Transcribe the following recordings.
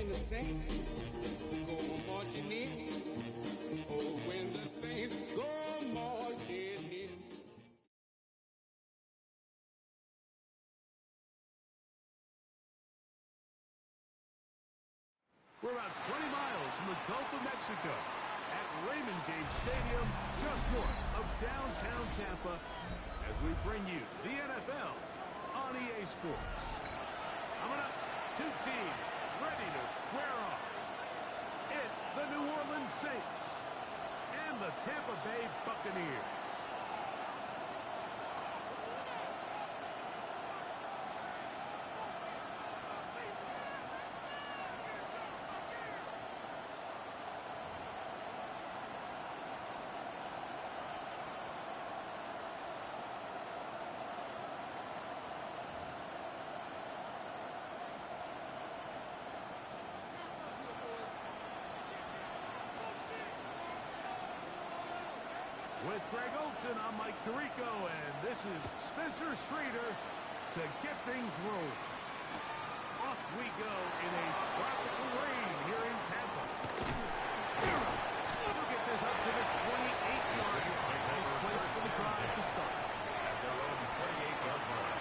when the saints go marching in. Oh, when the saints go marching in. We're about 20 miles from the Gulf of Mexico at Raymond James Stadium, just north of downtown Tampa, as we bring you the NFL on EA Sports. Coming up, two teams ready to square off. It's the New Orleans Saints and the Tampa Bay Buccaneers. With Greg Olson, I'm Mike Tirico, and this is Spencer Schrader to get things rolling. Off we go in a tropical rain here in Tampa. We'll get this up to the 28-yard line. Nice place for the drive to start. At their own 28-yard line.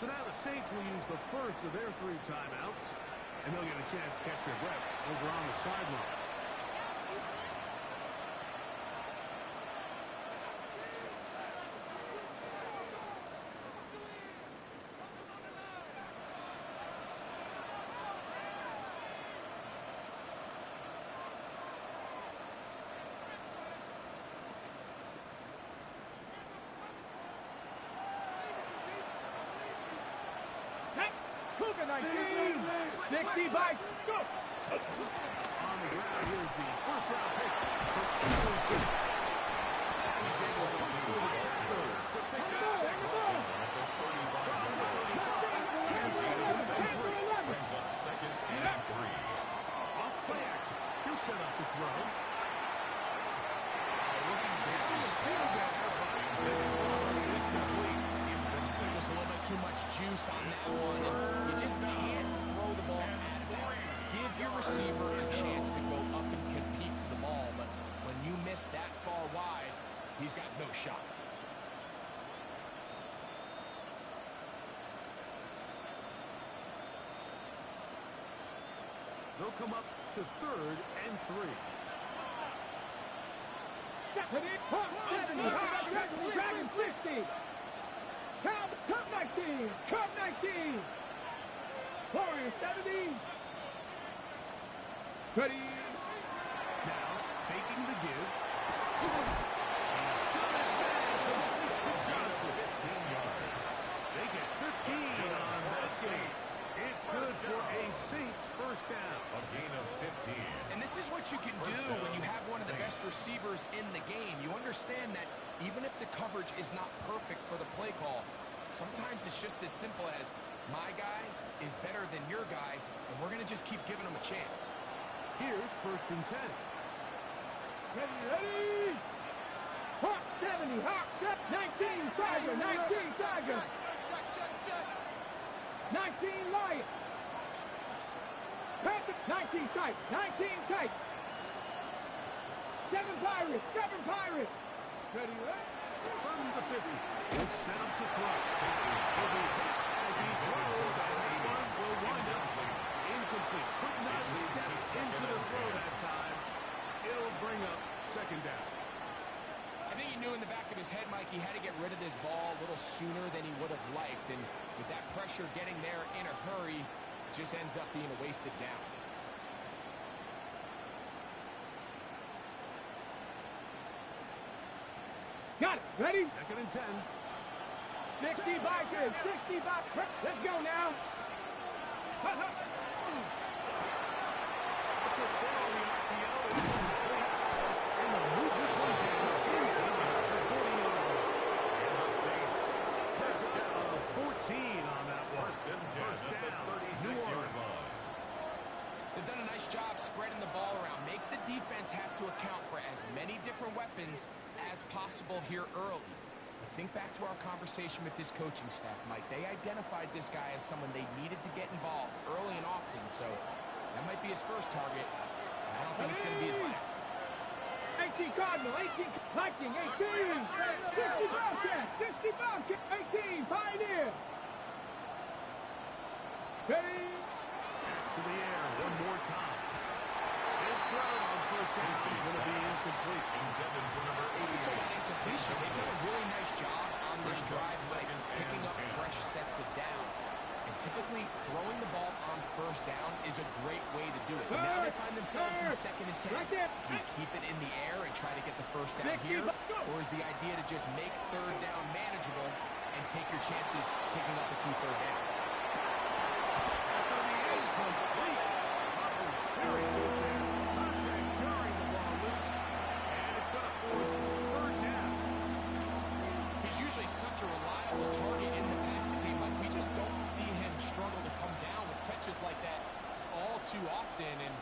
So now the Saints will use the first of their 3 timeouts, and they'll get a chance to catch their breath over on the sideline. Cougar 19, 60 by go. On the ground, here's the first-round pick for Eagles. He's able to push through the tackles to pick up 6. Brings up 2nd and 3. Off play action. He'll set up to throw. There's just a little bit too much juice on that one, and you just can't throw the ball out of bounds. Give your receiver a chance to go up and compete for the ball, but when you miss that far wide, he's got no shot. They'll come up to 3rd and 3. Dragon 50. Cup 19. Cup 19. Warrior 70. Ready. Now, faking the give. To Johnson. 15 yards. They get 15 on that Saints. It's good for a Saints first down. A gain of 15. And this is what you can do when you have one of the best receivers in the game. You understand that even if the coverage is not perfect for the play call, sometimes it's just as simple as my guy is better than your guy, and we're going to just keep giving him a chance. Here's 1st and 10. Ready. Hawk 70. Hawk 19. Tiger. 19. Tiger. 19 Lion. 19 tight. 19 tight. 7 Pirates. 7 Pirates. Ready. From the 50. It's set up to throw. As he throws, and that one will wind up incomplete. Could not step into the throw that time. It'll bring up 2nd down. I think he knew in the back of his head, Mike, he had to get rid of this ball a little sooner than he would have liked. And with that pressure getting there in a hurry, it just ends up being a wasted down. Got it. Ready? 2nd and 10. 60 Bikers. 60 Bikers. Let's go now. They've done a nice job spreading the ball around. Make the defense have to account for as many different weapons as possible here early. But think back to our conversation with this coaching staff, Mike. They identified this guy as someone they needed to get involved early and often, so that might be his first target. I don't think it's going to be his last. 18 Cardinal, 18 Viking, 18, 60 Bobcat, 60 Bobcat, 18 Pioneer. Ready? To the air one more time. It's thrown on first base. It's going to be incomplete. Intended for number It's 88. an incompletion. They've done a really nice job on this drive, Mike, picking up fresh sets of downs. And typically, throwing the ball on first down is a great way to do it. But now they find themselves in second and 10. Do you keep it in the air and try to get the first down here? Or is the idea to just make third down manageable and take your chances picking up a key third down? That's going to be incomplete. Very good there. Contact jarring the ball loose. And it's going to force third down. He's usually such a reliable target in the passing game, but we just don't see him struggle to come down with catches like that all too often. And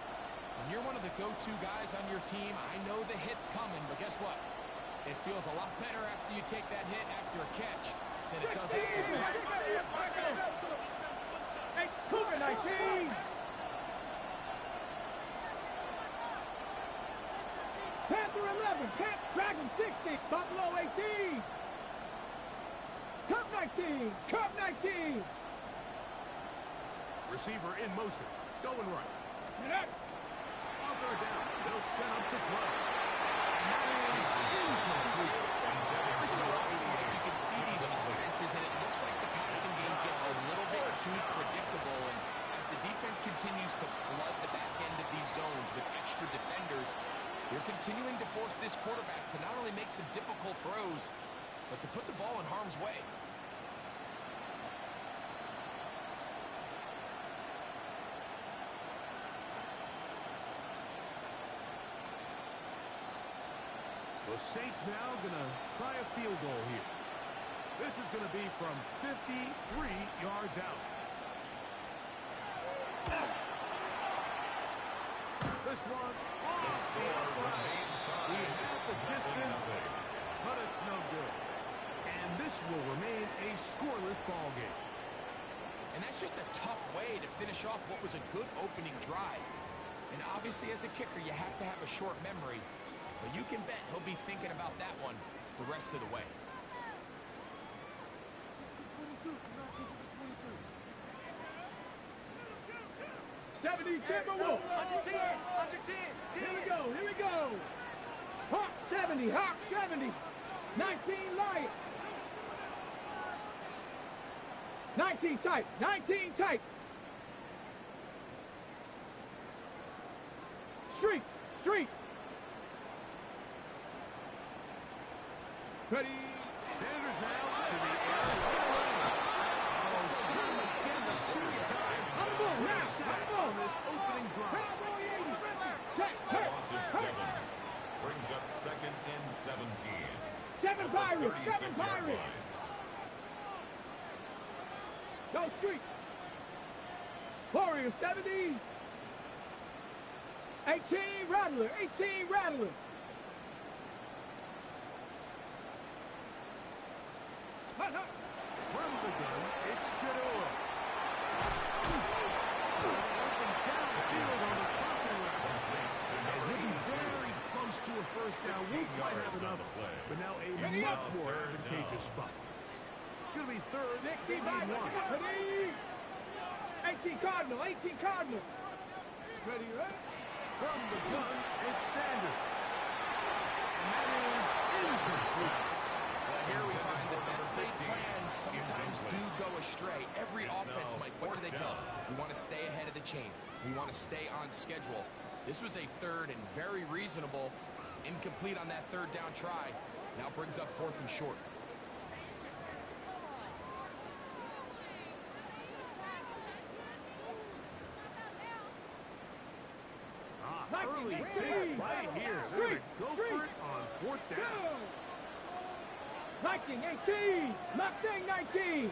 when you're one of the go-to guys on your team, I know the hit's coming, but guess what? It feels a lot better after you take that hit after a catch than it does after a catch. Hey, Cougar 19. Panther 11, Dragon 60, Buffalo 18. Cub 19, Cub 19. Receiver in motion. Going right. Get up. On third down. They'll send him to throw. And that is incomplete. Every so often, you can see these offenses, and it looks like the passing game gets a little bit too predictable. And as the defense continues to flood the back end of these zones with extra defenders, they're continuing to force this quarterback to not only make some difficult throws, but to put the ball in harm's way. The Saints now going to try a field goal here. This is going to be from 53 yards out. This one off the upright. We have the distance, but it's no good. And this will remain a scoreless ball game. And that's just a tough way to finish off what was a good opening drive. And obviously, as a kicker, you have to have a short memory. But you can bet he'll be thinking about that one the rest of the way. 70 Timberwolves. Under 10. Under 10. Here we go. Hawk 70, Hawk 70. 19 Lions. 19 tight, 19 tight. Street, street. Ready. Sanders now to the air. Oh, getting the suit time. On the ball, now, Set on the ball. on this opening drive. Cowboy 80. Check, check, Loss of check. 7. Brings up second and 17. 7 Pirates, 7 36-yard Pirates. line. Go street. Warriors 70. 18 Rattler, 18 Rattler. Hut, hut. From the gun, it's Shador. Open downfield on the crossing route. And he'll be very close to a first down. Won't quite have enough, but now a much more advantageous spot. It's going to be third 65, and 1. ready. 18 Cardinal, 18 Cardinal. Ready, ready. From the gun, it's Sanders. And that is incomplete. Well, here we find the best laid plans sometimes do go astray. Every offense, Mike, what do they tell us? We want to stay ahead of the chains. We want to stay on schedule. This was a third and very reasonable. Incomplete on that third down try. Now brings up fourth and short. Early big play here. They're going to go for it on fourth down. Viking 18, Mustang 19.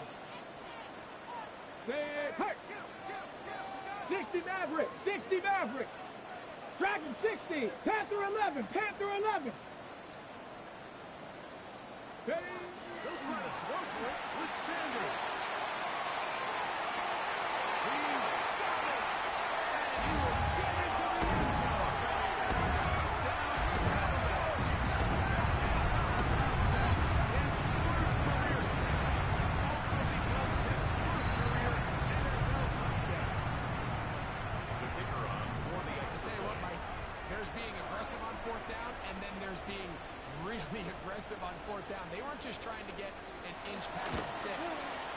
Say, hey. 60 Maverick, 60 Maverick. Dragon 60, Panther 11, Panther 11. Hey. They'll try to throw for it with Sanders. He's got it. And he will get into the end zone. Touchdown, Cowbell. His first career. Also becomes his first career NFL touchdown. The kicker on for the I'll tell you what, Mike, there's being aggressive on fourth down, and then there's being really aggressive on fourth down. They weren't just trying to get an inch past the sticks.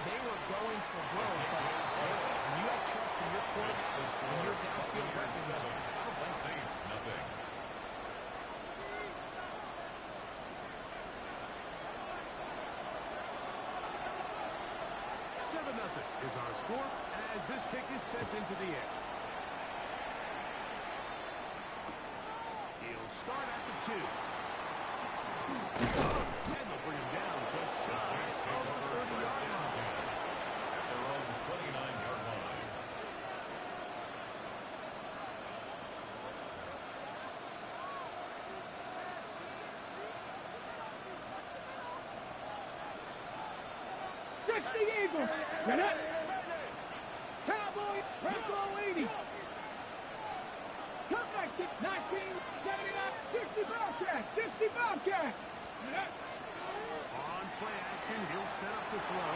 They were going for broke. But when you have trust in your quarterback and your downfield weapons, Saints, nothing. Seven 0 is our score as this kick is sent into the air. He'll start at the 2. And they'll bring him down just The shy Saints take of the over 30-yard first and line. 10 at their own 29-yard line. Eagles. Get it. Cowboy, Bronco 80. Come back to 19, 79, 60 Bobcat, 60 Bobcat. On play action, he'll set up to throw.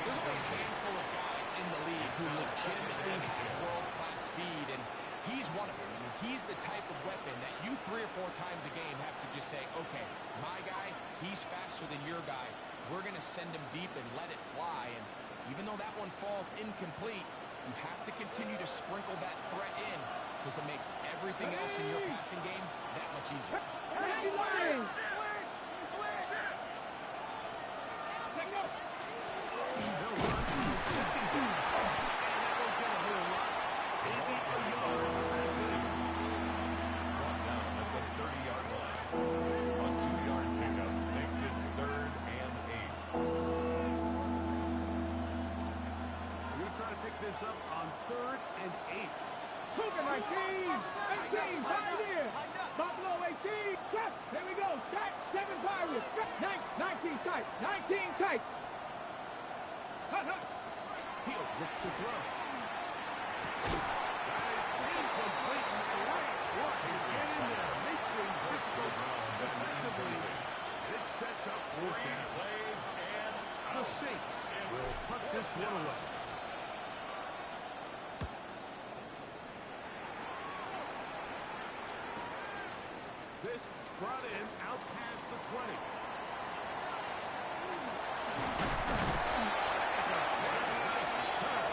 there's only a handful of guys in the league who legitimately have world-class speed, and he's one of them. I mean, he's the type of weapon that you 3 or 4 times a game have to just say, okay, my guy, he's faster than your guy. We're going to send him deep and let it fly. And even though that one falls incomplete, you have to continue to sprinkle that threat in because it makes everything else in your passing game that much easier. They'll run on second down. And that won't get a whole lot. Maybe a yard, but that's it. Brought down at the 30-yard line. A 2-yard pickup makes it 3rd and 8. We're going to try to pick this up on 3rd and 8. Cougar 19, 18, Pioneer. Buffalo 18, Chuck. Here we go. Tight, 7 Pirates. 19 tight, 19 tight. He'll look to throw. That is incomplete. What is in there? Make things difficult defensively. It sets up 4th down. Plays and The Saints will punt this one away. This brought in out past the 20. Nice return.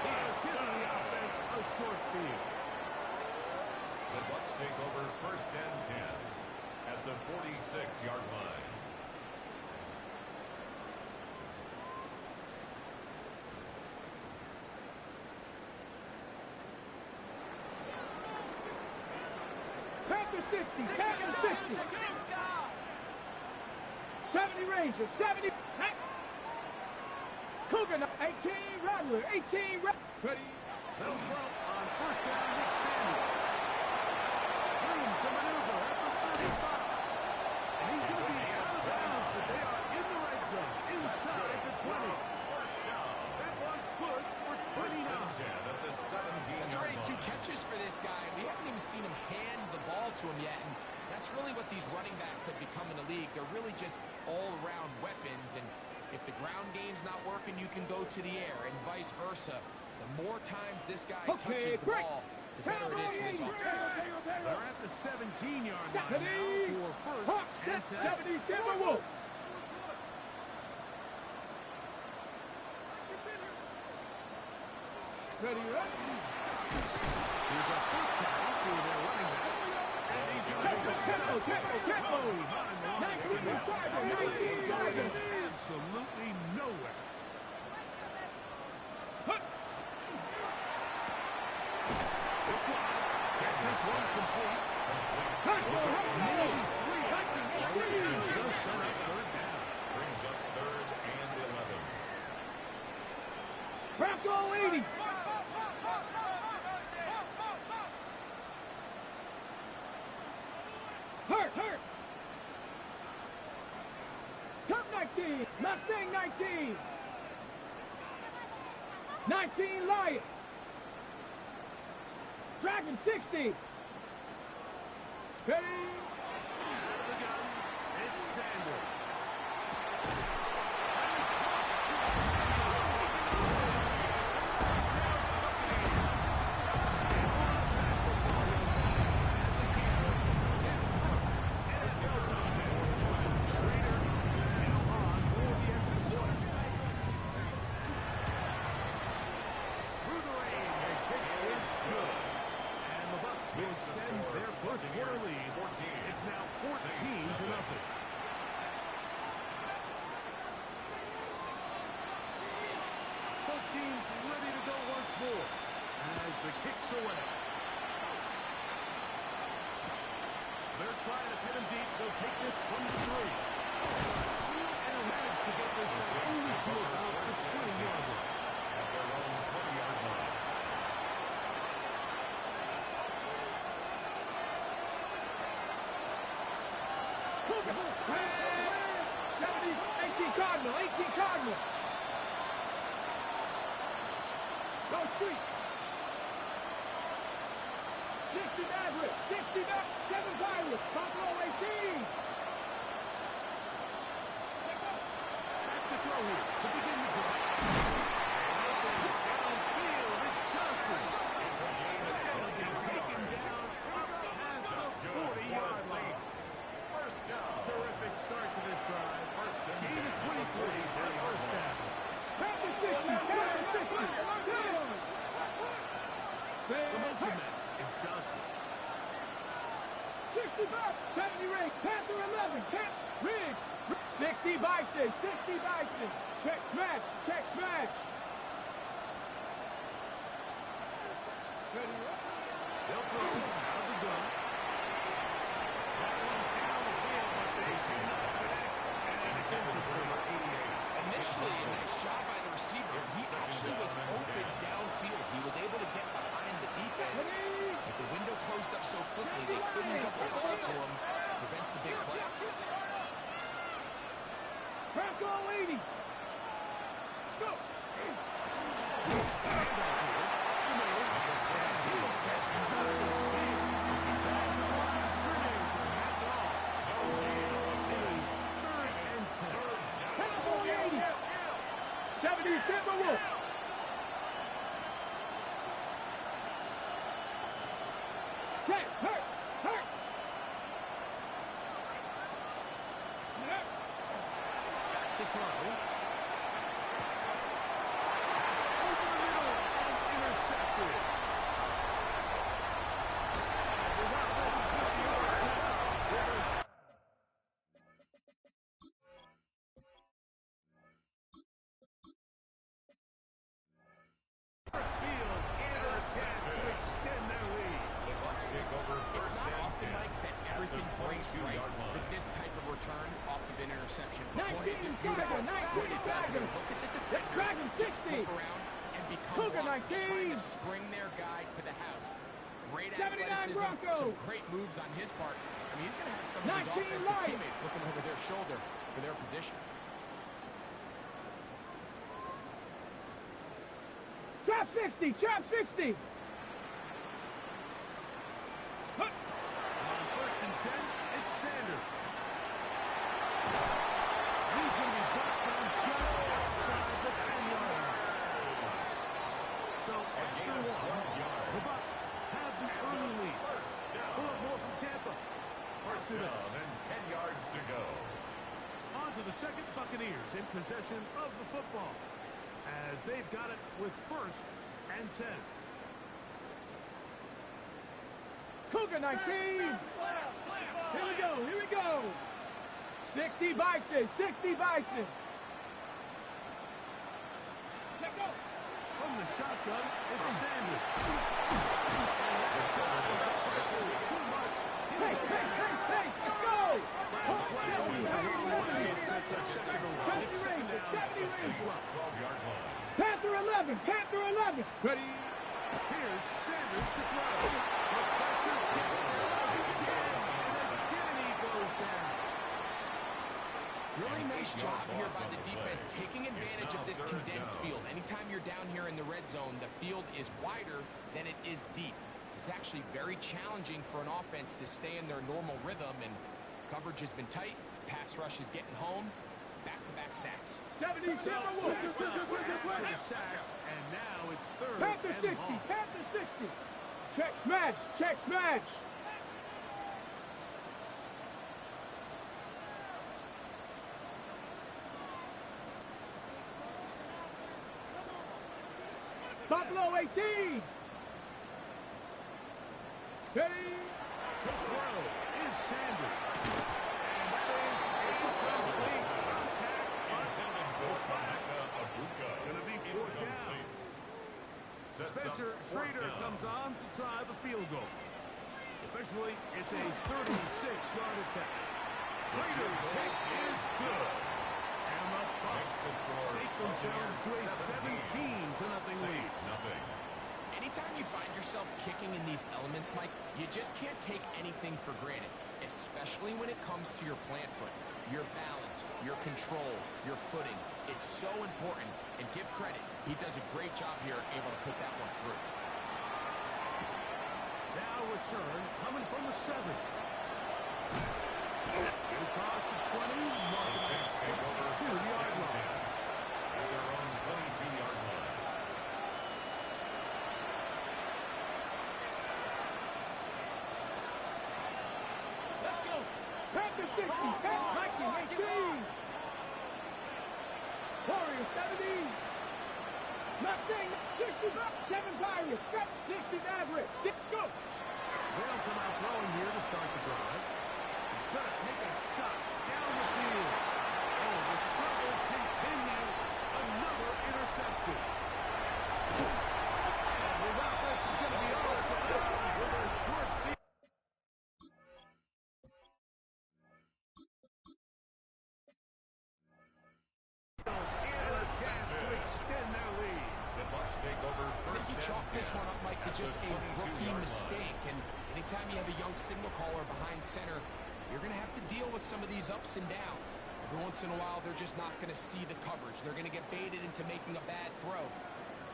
He has given the offense a short field. the Bucks take over 1st and 10 at the 46-yard line. Panther 60, Panther 60. 70 Rangers, 70. Cougar 18, Rattler, 18, ready. They'll throw on 1st down with Samuel. Room to maneuver at the 35. And he's going to be out of bounds, but they are in the red zone, inside the 20. First down. That one good for 1st 29. and 10 at the 17-yard That's already 2 line. catches for this guy. We haven't even seen him hand the ball to him yet, and that's really what these running backs have become in the league. They're really just all-around weapons, and if the ground game's not working, you can go to the air, and vice versa. The more times this guy touches the ball, the better it is for his offense. They're at the 17-yard line Stephanie! now for 1st and 10. 70 Timberwolves. Ready, ready. Here's a first carry for their running back. And he's going to be set up. Tempo. 19 Tiger, 19 Tiger. Absolutely nowhere. one complete. Cut, go, Maybe hey, three. Just set up third down. Brings up 3rd and 11. Bronco 80. Hurt. Cup 19. Mustang 19. 19 Lion. Dragon 60. Ready? Out of the gun, it's Sanders. Will extend their first quarter lead. It's now 14-0. Both teams ready to go once more as the kick's away. They're trying to pin him deep. They'll take this from the 3. And a manage to get this back only to about the 20-yard line. At their own 20-yard line. Cougar. 70, 18 Cardinal. Go street. 60 Maverick. 60 7 Pirates. Buffalo 18. Back to throw here to begin the drive. Downfield, it's Johnson. It's a game of Taken down up past the 40-yard line. First down. Terrific start to this drive. First and Gain of 23 for the first down. Panther 60. The motion man is Johnson. 65. 70 Riggs. Panther 11. Riggs. 60 Bison. Check smash. Ready? They'll throw out of the gun. That one down the field, but they cannot connect. And it's incomplete. Number 88. Initially, a nice job by the receiver. He actually was open downfield. He was able to get behind the defense. But the window closed up so quickly, they couldn't get the ball to him. Prevents the big play. Bronco 80. Go. Cowboy 80. 70 Timberwolf. Check. Hurt. Back to throw. Over the middle and intercepted. His offense is with the other side. Field and a chance to extend their lead. The Bucks take over It's first not and often, 10. Mike, that everything breaks right for this type of return off of an interception. But boy, is it 19 beautiful Tiger, when it does. 19 Look at the defenders Dragon just 60. flip around and become Cougar blockers, 19. trying to spring their guy to the house. Great 79 athleticism, Bronco. some great moves on his part. I mean, he's going to have some of his 19 offensive Light. teammates looking over their shoulder for their position. Trap 60. On first and 10, it's Sanders. He's going to be blocked on shot outside the 10-yard line. So after one, the Bucks have the early lead. Pull up more from Tampa. First down and 10 yards to go. On to the second Buccaneers in possession of the football as they've got it with first and 10. Cougar 19. Here we go. 60 Bison. Let go. From the shotgun, it's Sanders. And that's all the Ready. Here's Sanders to throw. The pressure gets again. And again he goes down. Really nice job here by the defense, taking advantage of this condensed field. Anytime you're down here in the red zone, the field is wider than it is deep. It's actually very challenging for an offense to stay in their normal rhythm, and coverage has been tight. Pass rush is getting home. Back-to-back sacks. 70, So, after the sack, and now it's third Panther 60, and long. Panther 60. Check smash, check smash. Buffalo 18. Steady. To throw is Sanders. And that is incomplete. Intended for Buccs. Going to be fourth down. Spencer Schrader comes on to try the field goal. Officially, it's a 36-yard attack. Schrader's kick is good. And the Bucks stake themselves to a 17-0 lead. Anytime you find yourself kicking in these elements, Mike, you just can't take anything for granted, especially when it comes to your plant foot, your balance, your control, your footing. It's so important, and give credit. He does a great job here able to put that one through. Now return coming from the 7. Across the 20, marking the 2-yard line. At their own 22-yard line. Let's go. Panther 60, Panther 18. Warrior 70. Mustang 60, 7 Pirates, 60 Maverick. Go. They'll come out throwing here to start the drive. He's going to take a shot down the field. Oh, the struggles continue. Another interception. And his offense is going to be all set up with a short field. And a chance to extend their lead. The Bucks take over I think first you and chalk this 10 one up, Mike, to at just the a rookie 22-yard line. mistake. And anytime you have a young signal caller behind center, you're going to have to deal with some of these ups and downs. Every once in a while, they're just not going to see the coverage. They're going to get baited into making a bad throw.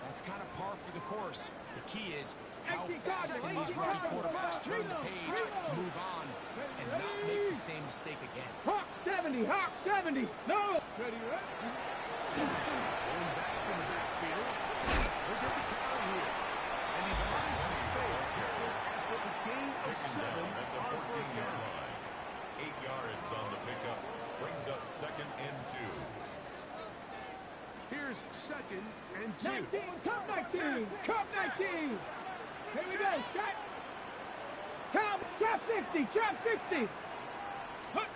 That's kind of par for the course. The key is how fast can these rookie quarterbacks turn the page, move on, and not make the same mistake again. Hawk 70, Hawk 70. No. Ready, right? Going back in the backfield. Look at the carry here. And he finds some space after the gain of 7 At the on first 14-yard down. line. 8 yards on the pickup. Brings up second and 2. Here's second and 2. 19, Cup 19, Cup 19. Here we go, shot. Count, trap 60, trap 60. Hut.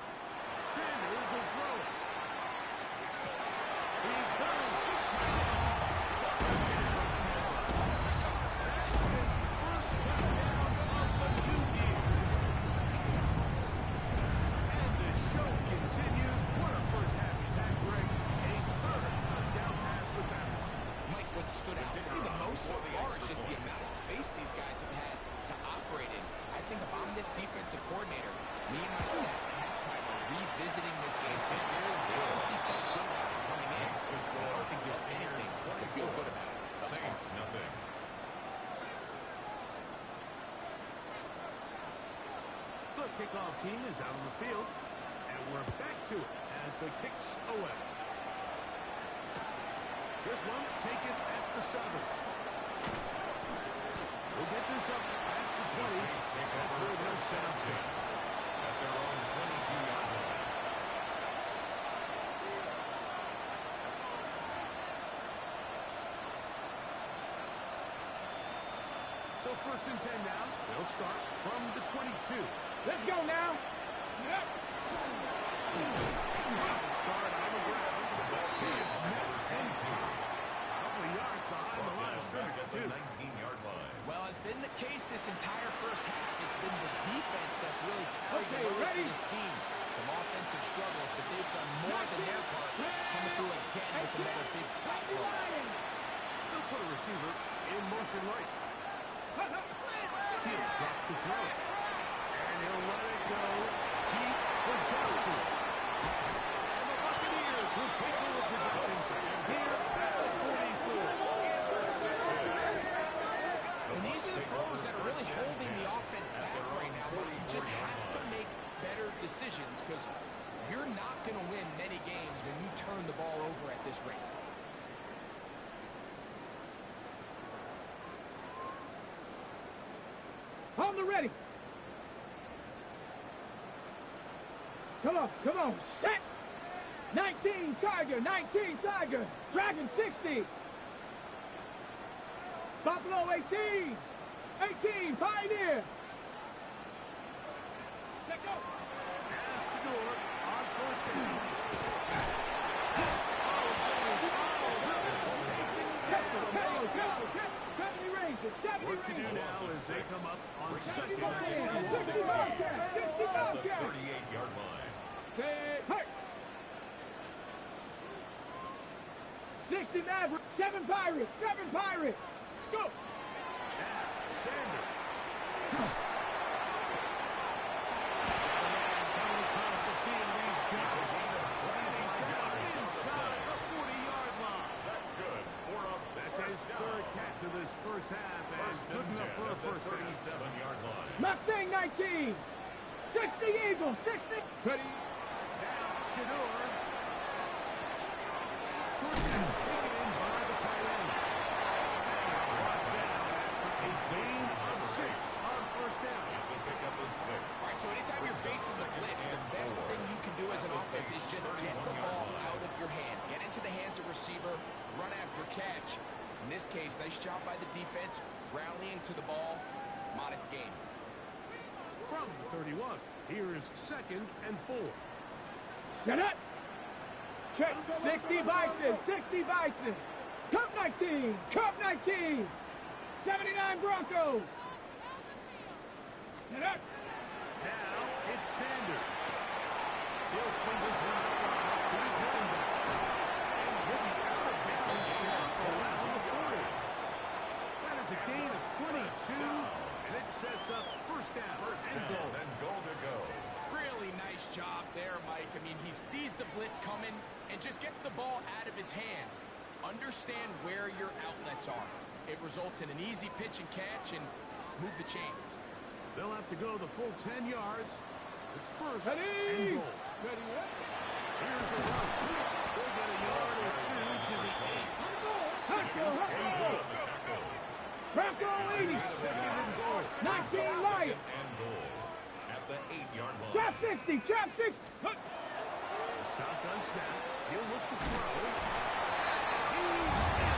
Sanders will throw it. He's done his good time. His first touchdown of the new year. And the show continues. What a first half he's had, Greg. A third touchdown pass with that one. Mike, what stood out to me the most so far is just the amount of space these guys have had to operate in. I think if I'm this defensive coordinator, me and my staff at halftime are revisiting this game. They obviously felt good about it coming in. I don't think there's anything to feel good about it thus far. Saints, nothing. The kickoff team is out on the field. And we're back to it as the kicks away. This one taken at the 7. We'll get this up past the 20. Saints take That's over where they'll first set and up 10 at their own 22-yard line. So first and 10 now. They'll start from the 22. Let's go now. Yep. Start on the ground. He is met and two. A couple of yards behind the line of Back scrimmage, at the too. 19-yard line. Well, has been the case this entire first half. It's been the defense that's really carried Okay, the load ready? for this team. Some offensive struggles, but they've done more than their part, coming through again with another big stop for us. They'll put a receiver in motion right. He's got to throw it. And he'll let it go deep for Johnson. And the Buccaneers will take over possession here at the 44. And these are the throws that are really holding the offense back right now, but he just has to make better decisions because you're not going to win many games when you turn the ball over at this rate. On the ready. Come on, set. 19 Tiger, Dragon 60. Buffalo 18, Pioneer. Let go. Shador on first down. Work to do now as they come up on second and 60 at the Bobcat. 38-yard line. 60 Maverick, 7 Pirates. Let's go. Sanders. Coming across the field, he's got it. And he's down inside the 40-yard line. That's good for a That's his first third down. catch of this first half, and First good and 10 enough for a at the first down. 37-yard line. Mustang 19, 60 Eagles, 60. Ready. Now Shador. Short down, taken in by the tight end. Brought down after a gain of 6 on first down. It's a pickup of 6. All right, so anytime you're facing the blitz, the best thing you can do as an offense is just get the ball out of your hand. Get into the hands of receiver, run after catch. In this case, nice job by the defense, rallying to the ball. Modest gain. From the 31, here is second and 4. Set up. Check. 60 Bison. Cup 19. 79 Broncos. Set up. Now it's Sanders. He'll swing this one out to his running back. And he'll be out of bounds around the 40s. That is a gain of 22, and it sets up first down and goal. And goal to go. Really nice job there, Mike. I mean, he sees the blitz coming and just gets the ball out of his hands. Understand where your outlets are. It results in an easy pitch and catch and move the chains. They'll have to go the full 10 yards. It's first Ready. and goal. Ready. Here's a run. They'll get a yard or two to the 8. Seconds and goal. Bronco 80. Second and goal. 19 Lions. And goal at the 8-yard line. Trap 60. Shotgun snap. He'll look to throw. He's in.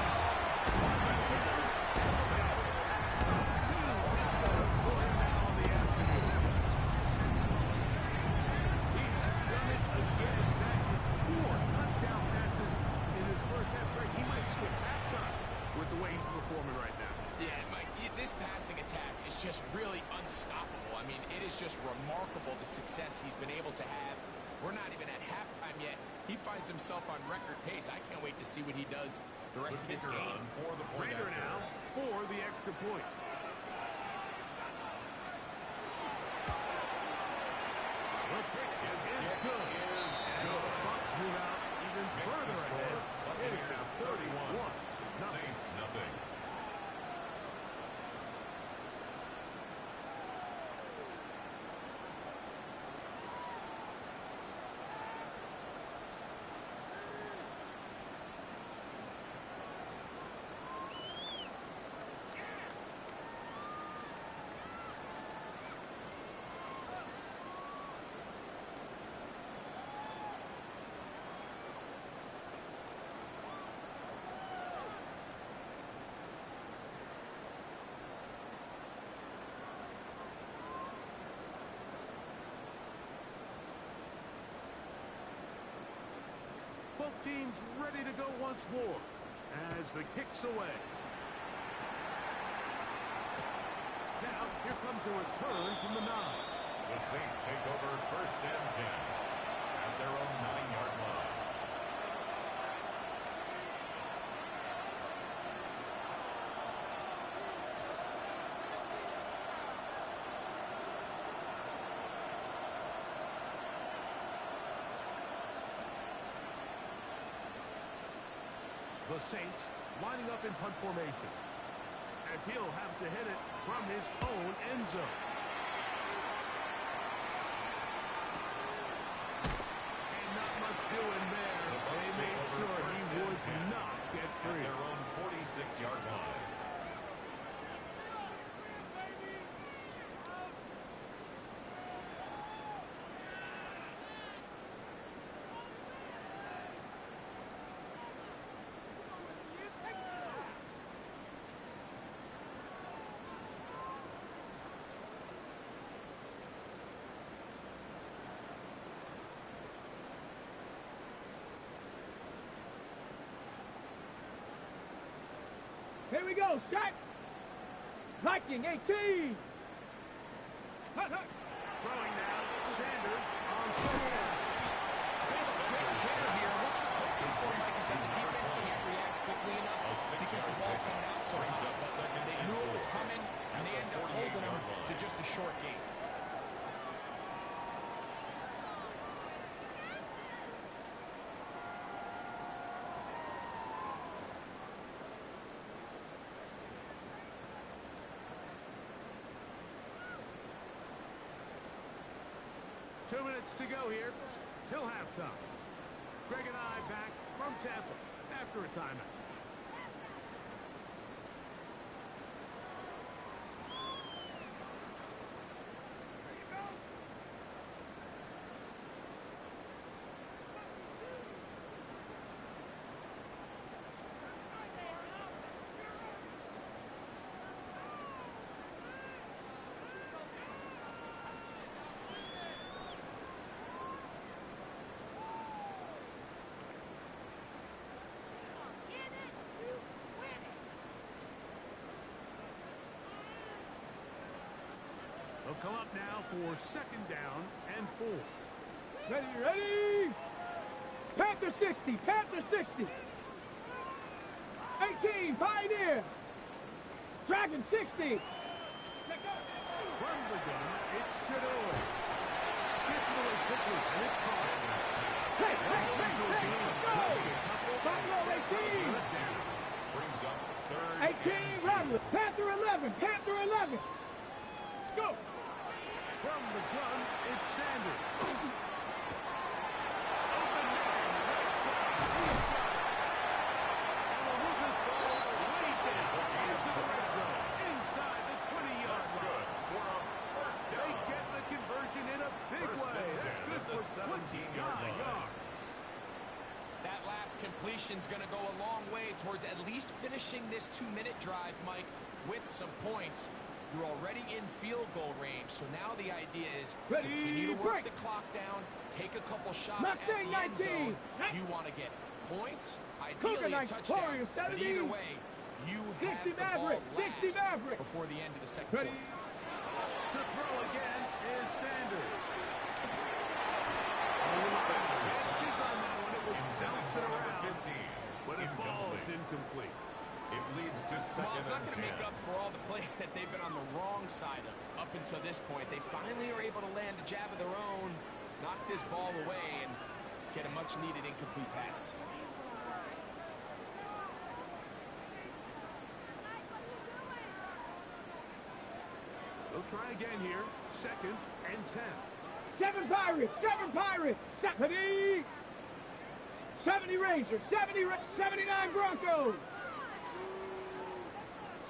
Just really unstoppable. I mean, it is just remarkable the success he's been able to have. We're not even at halftime yet. He finds himself on record pace. I can't wait to see what he does the rest of this game. For the point Raider now for the extra point. The kick is good. And the Bucks move out even further ahead. It is now 31-0. Saints nothing. Both teams ready to go once more as the kick's away. Now, here comes a return from the 9. The Saints take over first and 10 at their own 9-yard line. The Saints lining up in punt formation, as he'll have to hit it from his own end zone. And not much doing there. They made sure he would not get free. Their own 46-yard line. Here we go, start. Viking 18. Hut, hut. Throwing now, Sanders on first down. It's a great hitter here. What you're hoping for, Mike, is that the defense can't react quickly enough because the ball's coming out so hot. They knew it was coming, and they end up holding them to just a short game. Two minutes to go here till halftime. Greg and I back from Tampa after a timeout. They'll come up now for second down and 4. Ready, ready. Panther 60, Panther 60. 18, Pioneer. Dragon 60. From the gun, it's Shador. Gets it away quickly, and it's caught. Hey, let's go. Buffalo 18. Brings up third 18, Rattler. Panther 11, Panther 11. Let's go. From the gun, it's Sanders. Open man, right side. He's got it. And we'll move this ball way down into the red zone, inside the 20-yard line. for a first down. They get the conversion in a big way. That's good for 29 yards. That last completion's going to go a long way towards at least finishing this 2-minute drive, Mike, with some points. You're already in field goal range, so now the idea is continue to work the clock down, take a couple shots at the end zone. You want to get points, ideally a touchdown, but either way, you have the ball last before the end of the second quarter. To throw again is Sanders. He's on that one. It was bouncing around, but it falls incomplete. It leads to Well, second it's not and going to 10. make up for all the plays that they've been on the wrong side of up until this point. They finally are able to land a jab of their own, knock this ball away, and get a much-needed incomplete pass. They'll try again here. Second and 10. 7 Pirates, 7 Pirates. 70. 70 Rangers, 79 Broncos.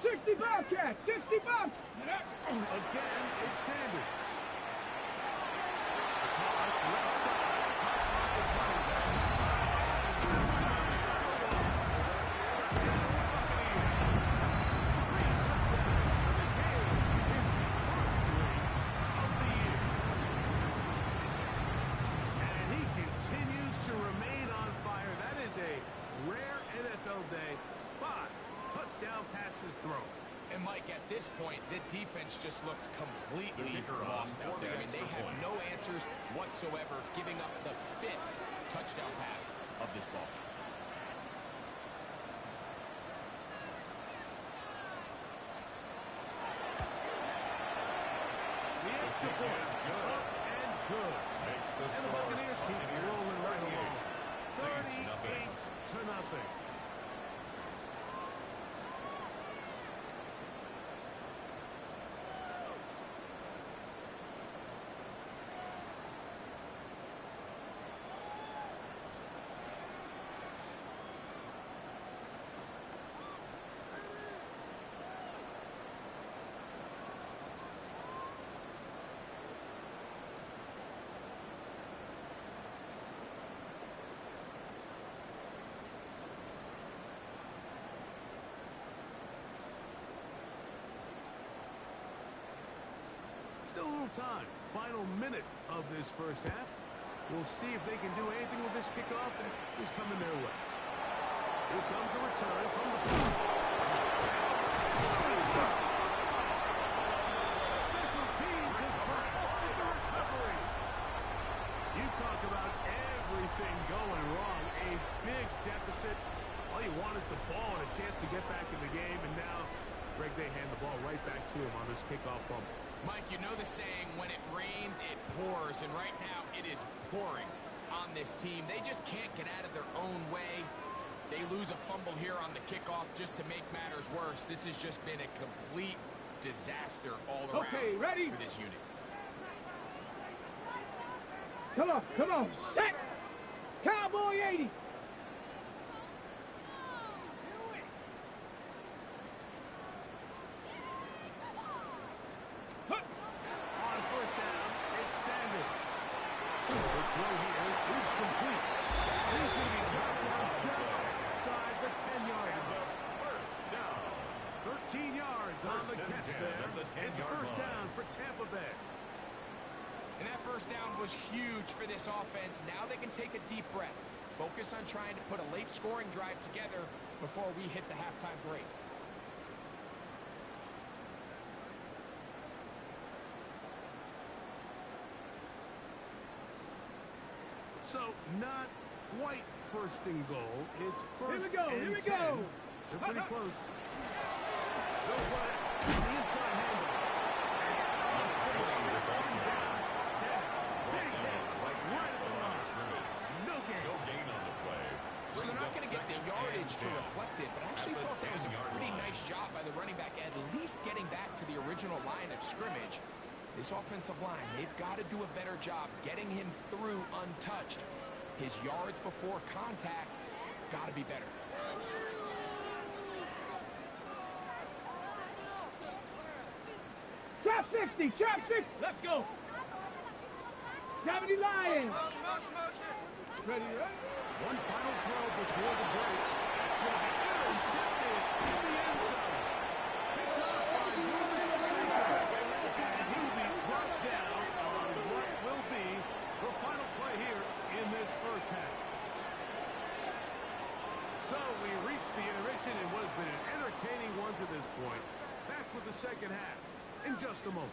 60 Bobcats, 60 Bobcats. Again, it's Sanders. The toss left side. Clock is running back. And he continues to remain on fire. That is a rare NFL day. 5 touchdown passes thrown. And Mike, at this point, the defense just looks completely lost out there. I mean, they have no answers whatsoever, giving up the 5th touchdown pass of this ball. The extra point is up and good. Makes the And the score Buccaneers keep rolling right along. 38-0. Still a little time. Final minute of this first half. We'll see if they can do anything with this kickoff that is coming their way. Here comes a return from the field. Special teams is back with the recovery. You talk about everything going wrong. A big deficit. All you want is the ball and a chance to get back in the game. And now, Greg, they hand the ball right back to him on this kickoff fumble. Mike, you know the saying, when it rains, it pours. And right now, it is pouring on this team. They just can't get out of their own way. They lose a fumble here on the kickoff just to make matters worse. This has just been a complete disaster all around ready? for this unit. Come on, set! Cowboy 80! On first down, it's Sanders. The throw here is complete. He's going to be dropped down just outside the 10-yard line. First down. 13 yards on the catch there. It's first down for Tampa Bay. And that first down was huge for this offense. Now they can take a deep breath. Focus on trying to put a late scoring drive together before we hit the halftime break. So, not quite first and goal. It's first Here we go, and here we 10. go. They're pretty close. They'll run it. The inside handle. So they're not going to get the yardage to reflect it, but I actually thought that was a pretty nice job by the running back, at least getting back to the original line of scrimmage. This offensive line, they've got to do a better job getting him through untouched. His yards before contact got to be better. Trap 60, trap 60. Let's go. Gravity Lions. Ready, ready? One final throw before the break. It's going to be intercepted in the end zone. Picked up by Lewis Singer. And he'll be brought down on what will be the final play here in this first half. So we reached the intermission. It was been an entertaining one to this point. Back with the second half in just a moment.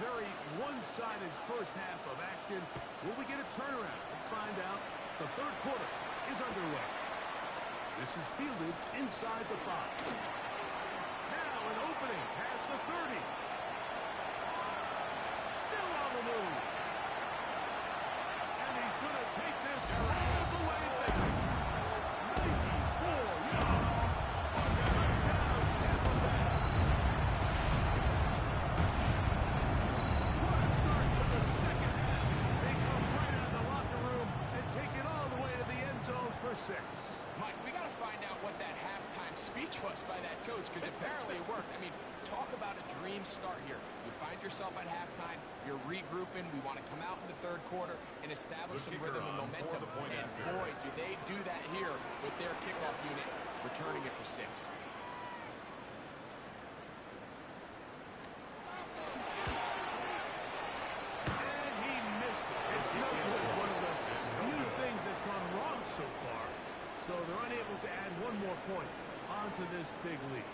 Very one-sided first half of action. Will we get a turnaround? Let's find out. The third quarter is underway. This is fielded inside the 5. Now an opening past the 30. Still on the move. And he's going to take this all the way back. 94 yards. Touchdown, Tampa Bay. What a start to the second half. They come right out of the locker room and take it all the way to the end zone for 6. Mike, we got to find out what that halftime speech was by that coach, because apparently it worked. I mean, talk about a dream start here. You find yourself at halftime, you're regrouping, we want to come out in the third quarter and establish some rhythm and momentum. And boy, do they do that here with their kickoff unit, returning it for 6. And he missed it. It's no good. One of the few things that's gone wrong so far. So they're unable to add one more point onto this big lead.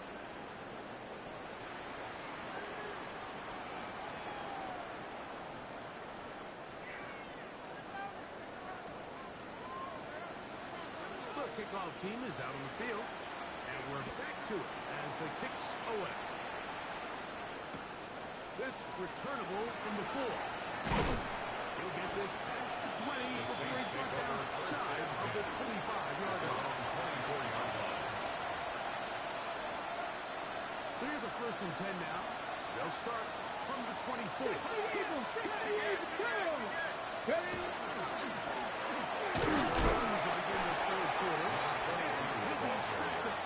The kickoff team is out on the field. And we're back to it as the kicks away. This returnable from the 4. He'll get this past the 20 before he's brought down shy of the 25-yard line. So here's a first and 10 now. They'll start from the 24. Eagles, kill. Ready? To begin this third quarter. He'll be stopped at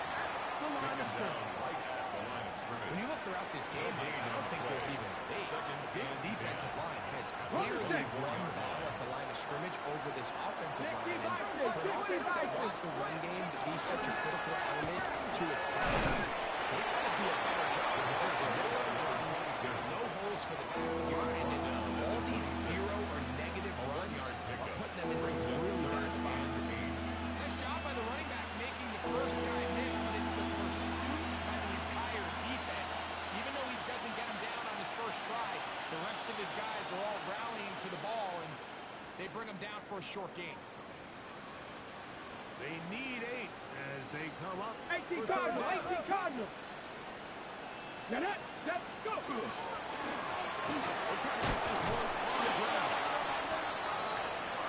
the line of scrimmage. When you look throughout this game, I don't think there's even a debate. This defensive line has clearly run the ball at the line of scrimmage over this offensive line. And for an offense that wants the run game to be such a critical element to its play, they've got to do a better job because there's no holes for the back to find. And all these zero or negative runs are putting them in some really bad spots. Nice job by the running back making the first guy miss, but it's the pursuit by the entire defense. Even though he doesn't get him down on his first try, the rest of his guys are all rallying to the ball, and they bring him down for a short gain. They need 8 as they come up. 18 Cardinal, 18 Cardinal. Now let's go. We're trying to get this one on the ground.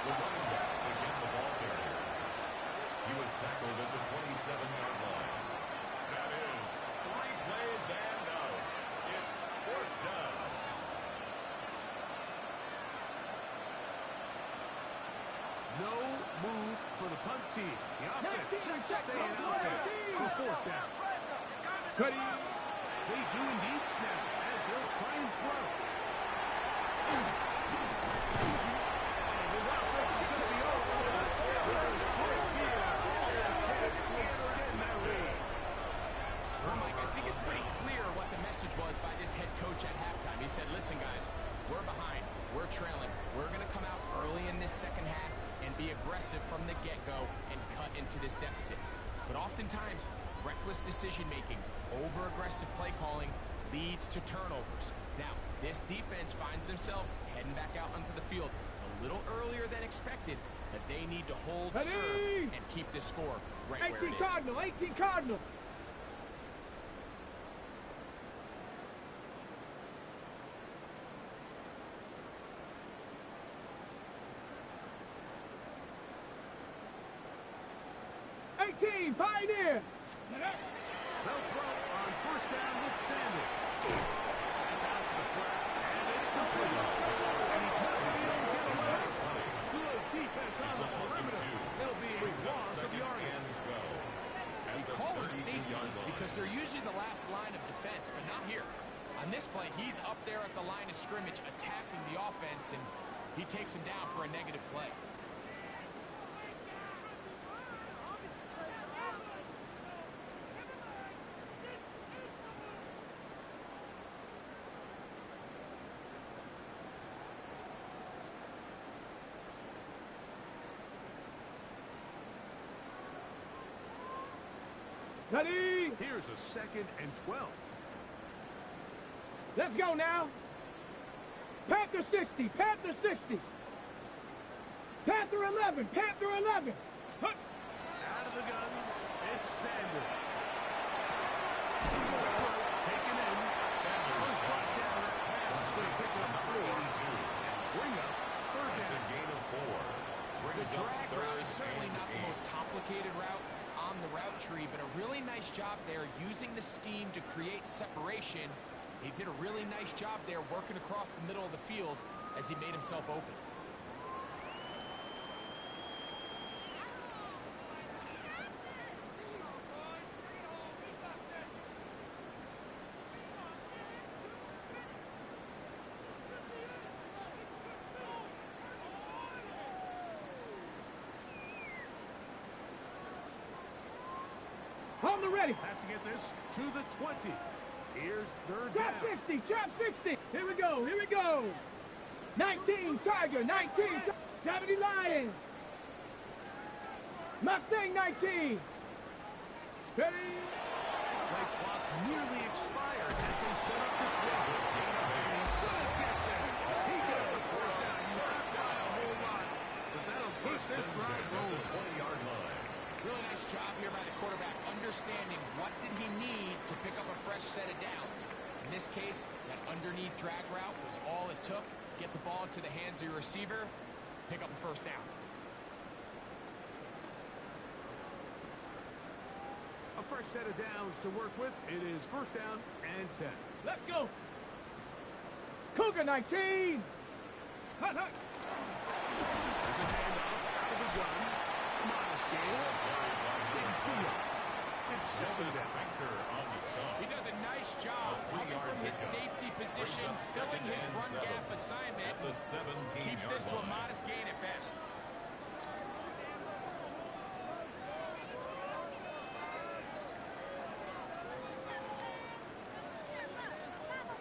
The running back became the ball carrier. He was tackled at the 27-yard line. That is 3 plays and out. It's 4th down. No move for the punt team. The offense staying out there for 4th down. Cuddy. They do indeed snap as they'll try and throw. And his offense is going to be also Well, Mike, I think it's pretty clear what the message was by this head coach at halftime. He said, listen, guys, we're behind. We're trailing. We're going to come out early in this second half and be aggressive from the get-go and cut into this deficit. But oftentimes, reckless decision-making, over-aggressive play calling leads to turnovers. Now, this defense finds themselves heading back out onto the field a little earlier than expected, but they need to hold serve and keep this score right where it is. 18 Cardinal, 18 Cardinal. Pioneer! They'll throw on 1st down with Sanders. That's out to the flat, and it's complete. And he's not going to be able to get away. Good defense on the perimeter. It'll be a loss of yardage. We call them safeties because they're usually the last line of defense, but not here. On this play, he's up there at the line of scrimmage attacking the offense, and he takes him down for a negative play. Ready? Here's a 2nd and 12. Let's go now. Panther 60, Panther 60. Panther 11, Panther 11. Hup. Out of the gun, it's Sanders. Taken in. Sanders brought down that pass. He's going to pick up 4. Bring up 3rd down. It's a gain of 4. The drag route is certainly not the most complicated route on the route tree, but a really nice job there using the scheme to create separation. He did a really nice job there working across the middle of the field as he made himself open. On the ready. Have to get this to the 20. Here's 3rd Trap down. 60, trap 60. Here we go, here we go. 19 Tiger, 19 70 Lions. Mustang 19. Ready? Play clock nearly expired as they set up the quiz. And he's going to get there. He got the 4th down. You must die a whole lot. But that'll keep this drive rolling. 20-yard line. Really nice job here by the quarterback, understanding what did he need to pick up a fresh set of downs. In this case, that underneath drag route was all it took. Get the ball into the hands of your receiver, pick up a 1st down. A fresh set of downs to work with. It is 1st down and 10. Let's go. Cougar 19. Hut, hut. There's a handoff out of the gun. Miles Gale. Maybe 2 yards. It's With second the down. sinker on the stop. He does a nice job coming from his safety position, filling his run gap assignment. At the 17-yard Keeps this to a line. modest gain at best.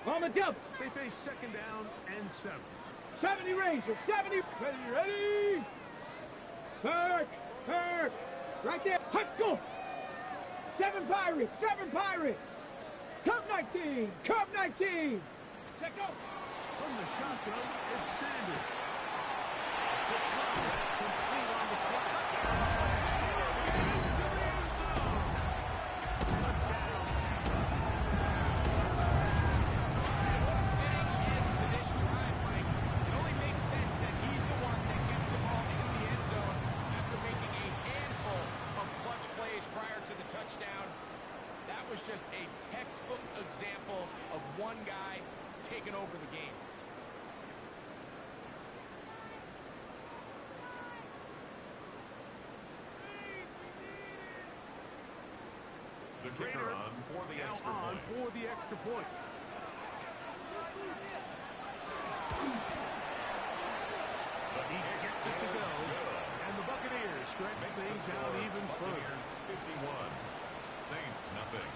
On the double. They face second down and 7. 70 Rangers. 70. Ready. Hurt. Right there. Let's go. 7 Pirates. 7 Pirates. Cup 19. Cup 19. Check out. From the shotgun, it's Sanders. The throw is complete on the slot. Into the end zone. Touchdown, Tampa. Fitting into this drive, Mike. It only makes sense that he's the one that gets the ball in the end zone after making a handful of clutch plays prior to the touchdown. That was just a textbook example of one guy taking over the game. The kicker on for the Now extra on point. for the extra point. The He gets it to go. And the Buccaneers stretch Makes the things score out even further. Buccaneers 51. Saints nothing.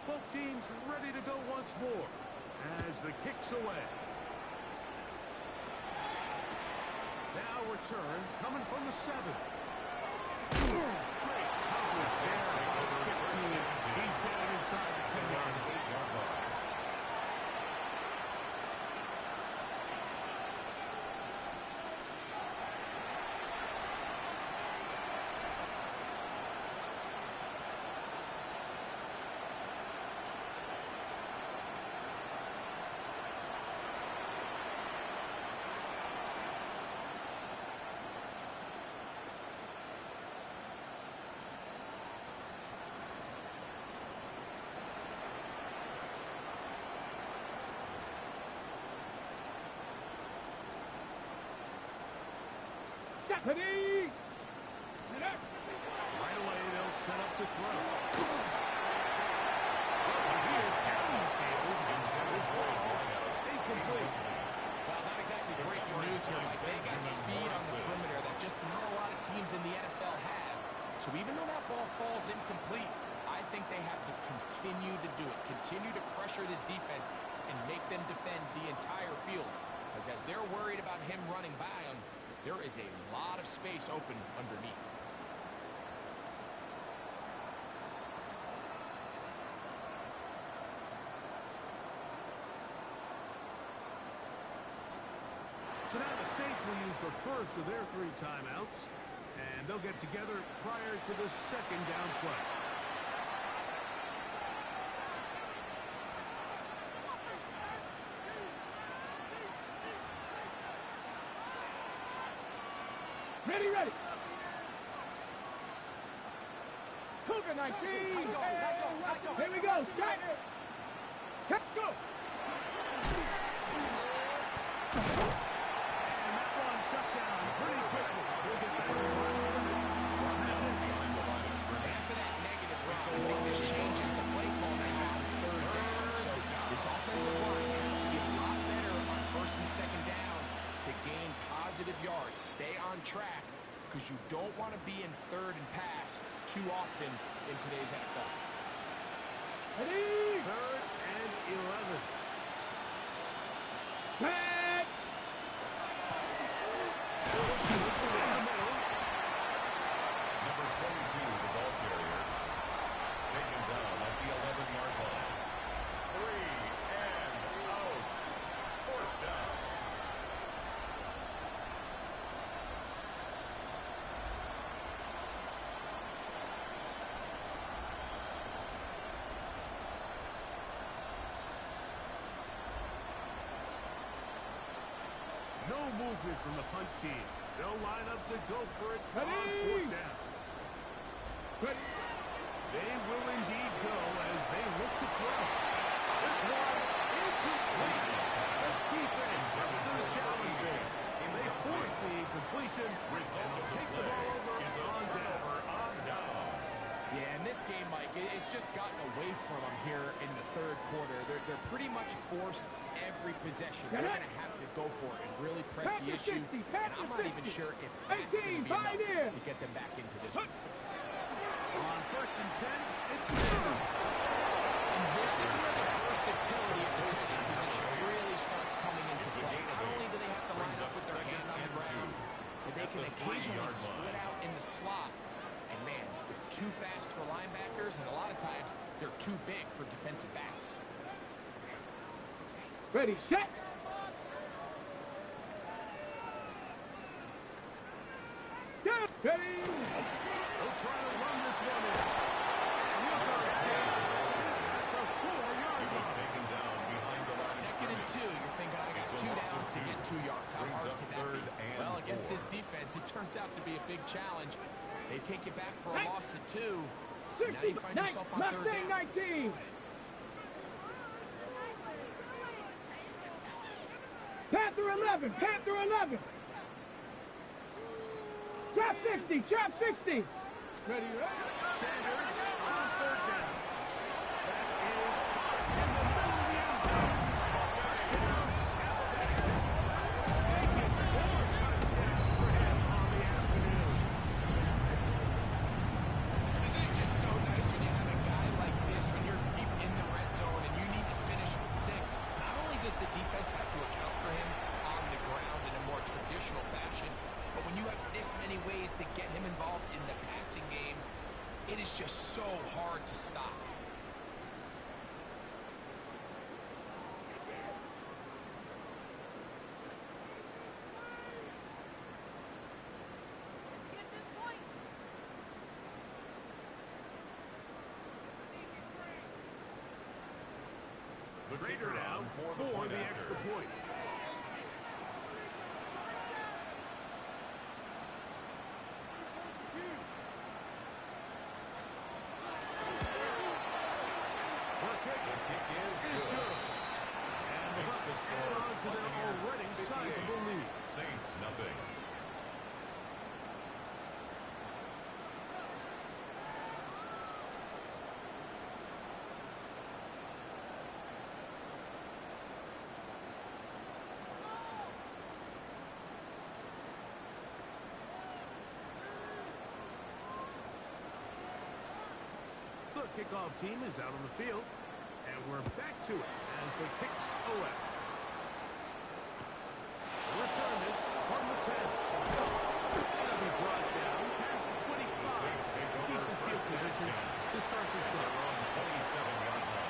Both teams ready to go once more as the kick's away. Now return coming from the 7. Great coverage Saints there take by over the first 15. and 10. He's down inside the 10-yard line. 8-yard line. Stephanie. Right away, they'll set up to throw. He is downfield. Incomplete. Well, not exactly breaking news here, Mike. They got speed on the perimeter that just not a lot of teams in the NFL have. So even though that ball falls incomplete, I think they have to continue to do it. Continue to pressure this defense and make them defend the entire field. Because as they're worried about him running by them, there is a lot of space open underneath. So now the Saints will use the first of their 3 timeouts, and they'll get together prior to the second down play. Ready. Cougar 19. Here we go. Strike. Let's go. And that one shut down pretty quickly. He'll get back to the line of scrimmage. That's it. After that negative route, I think this changes the play call now on 3rd down. So this offensive line has to be a lot better on 1st and 2nd down to gain positive yards. Stay on track because you don't want to be in 3rd and pass too often in today's NFL. Ready. 3rd and 11. Set. Number 22, the ball carrier. Taken down at the 11-yard line. 3 and out. 4th down. No movement from the punt team. They'll line up to go for it on Ready. 4th down. Ready. They will indeed go as they look to throw. This one The defense comes to the challenge there. They force the incompletion and take the ball over on down. Yeah, in this game, Mike, it's just gotten away from them here in the third quarter. They're pretty much forced every possession. They're going to have to go for it and really press the issue. And I'm not even sure if that's going to be enough to get them back into this one. On 1st and 10, it's Sanders. This is where the versatility of the tight end position really starts coming into play. Not only do they have to line up with their hand on the ground, but they can occasionally split out in the slot. And man, they're too fast for linebackers, and a lot of times they're too big for defensive backs. Ready, set. Go. Ready. They'll try to run this one in. And he'll go down at the 4-yard line. Taken down behind the line. 2nd and 2. You're thinking, I got 2 downs to get 2 yards. How hard can that be? Well, against this defense, it turns out to be a big challenge. They take you back for a loss of 2. Now you find yourself on 3rd down. 19. Panther 11. Panther 11. Trap 60. Trap 60. Ready, ready. Sanders on 3rd down. That is in the middle of the end zone. Making 4 touchdowns for him on the afternoon. Isn't it just so nice when you have a guy like this, when you're deep in the red zone and you need to finish with 6? Not only does the defense have to account for him on the ground in a more traditional fashion, but when you have this many ways to get him involved in the passing game, it is just so hard to stop. The Raider down for the extra point. The kick is good. And the Bucks add on to their already sizable lead. Saints, nothing. The kickoff team is out on the field, and we're back to it as the kicks away. Return it from the 10. It'll be brought down past the 25. Decent field position to start this drive. On 27-yard line.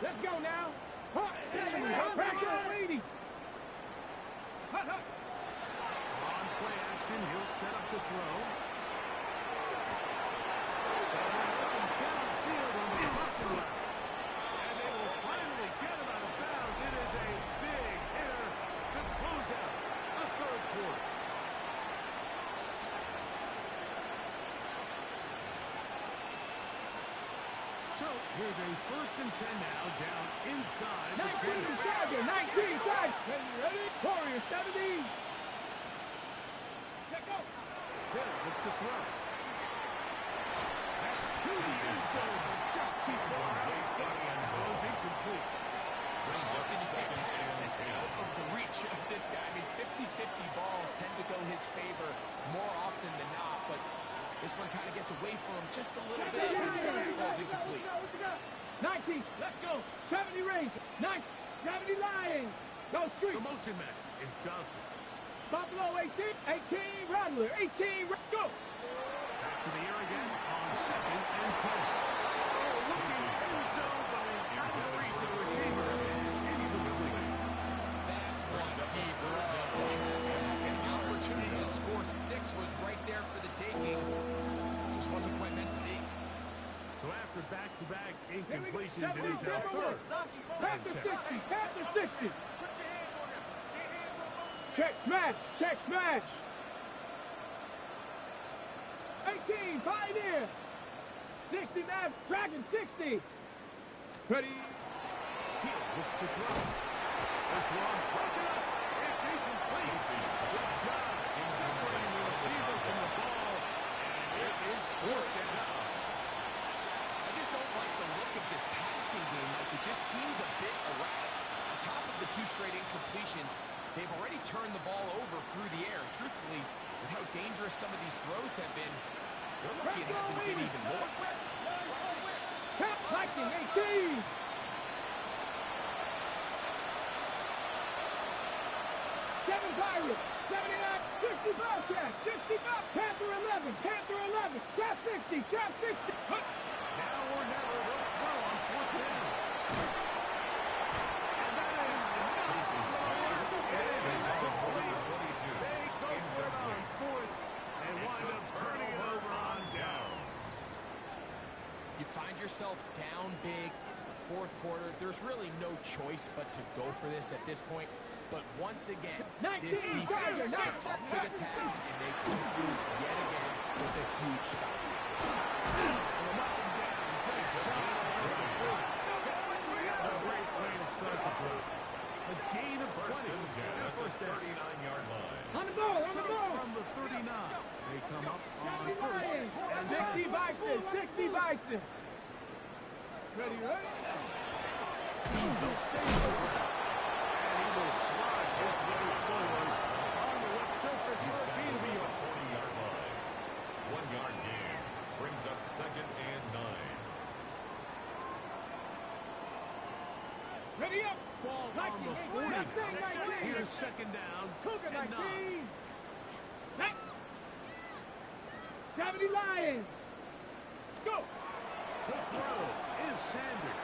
Let's go now. Pressure waiting. On play action, he'll set up to throw. Downfield on the crossing route. And they will finally get him out of bounds. It is a big hitter to close out the 3rd quarter. So here's a 1st and 10 now, down inside the 19 20. inside there. 19 inside. Ready? Warrior 70. Let go. Hill looks to throw. That's to the end zone. Just too far outside. Throws incomplete. Often you see a pass that's out of the reach of this guy. I mean, 50-50 balls tend to go his favor more often than not, but this one kind of gets away from him just a little bit and falls incomplete. 19. Let's go. 70 range. 9. 70 lying. Go street. The motion man is Johnson. Buffalo 18. 18 Rattler. 18. Go. Back to the air again on 2nd and 10. Oh, looking end zone, but is out of the reach of the receiver. incompletions in his third. Panther 60, Panther 60. Check smash, check smash. 18, Pioneer. 60, man, Dragon 60. Ready. He'll look to throw. This one, broken up. It's incomplete. Good job separating the receiver from the ball. And it is fourth and down. I just don't like the look of this passing game. Like, it just seems a bit erratic. On top of the 2 straight incompletions, they've already turned the ball over through the air. Truthfully, with how dangerous some of these throws have been, they're lucky it hasn't been even more. Cap Viking 18. 7 Pirates, 79, 60 Bobcat, 60 Bob, Panther 11, Panther 11, Trap 60, Trap 60. Now or never, they'll throw on fourth down. And that is incomplete. They go for it on fourth and wind up turning it over on downs. You find yourself down big. It's the fourth quarter. There's really no choice but to go for this at this point. But once again, this defense is up to the task, and they come through yet again with a huge stop. A great way to start the drive. A gain of 20. First and 10 at the 39-yard line. On the ball, on the ball. From the 39, they come up on 60 first Lions, and 60 10. Bison, 60 Bison. Ready, ready? They'll stay on the ground. And he will slash his way forward on the left surface He's for a down gain of to a the yard. 40-yard line. 1-yard gain brings up 2nd and 9. Ready up. Ball on the 40. Here's second down Cougar and 9. 19. 70 Lions. Go. To throw is Sanders.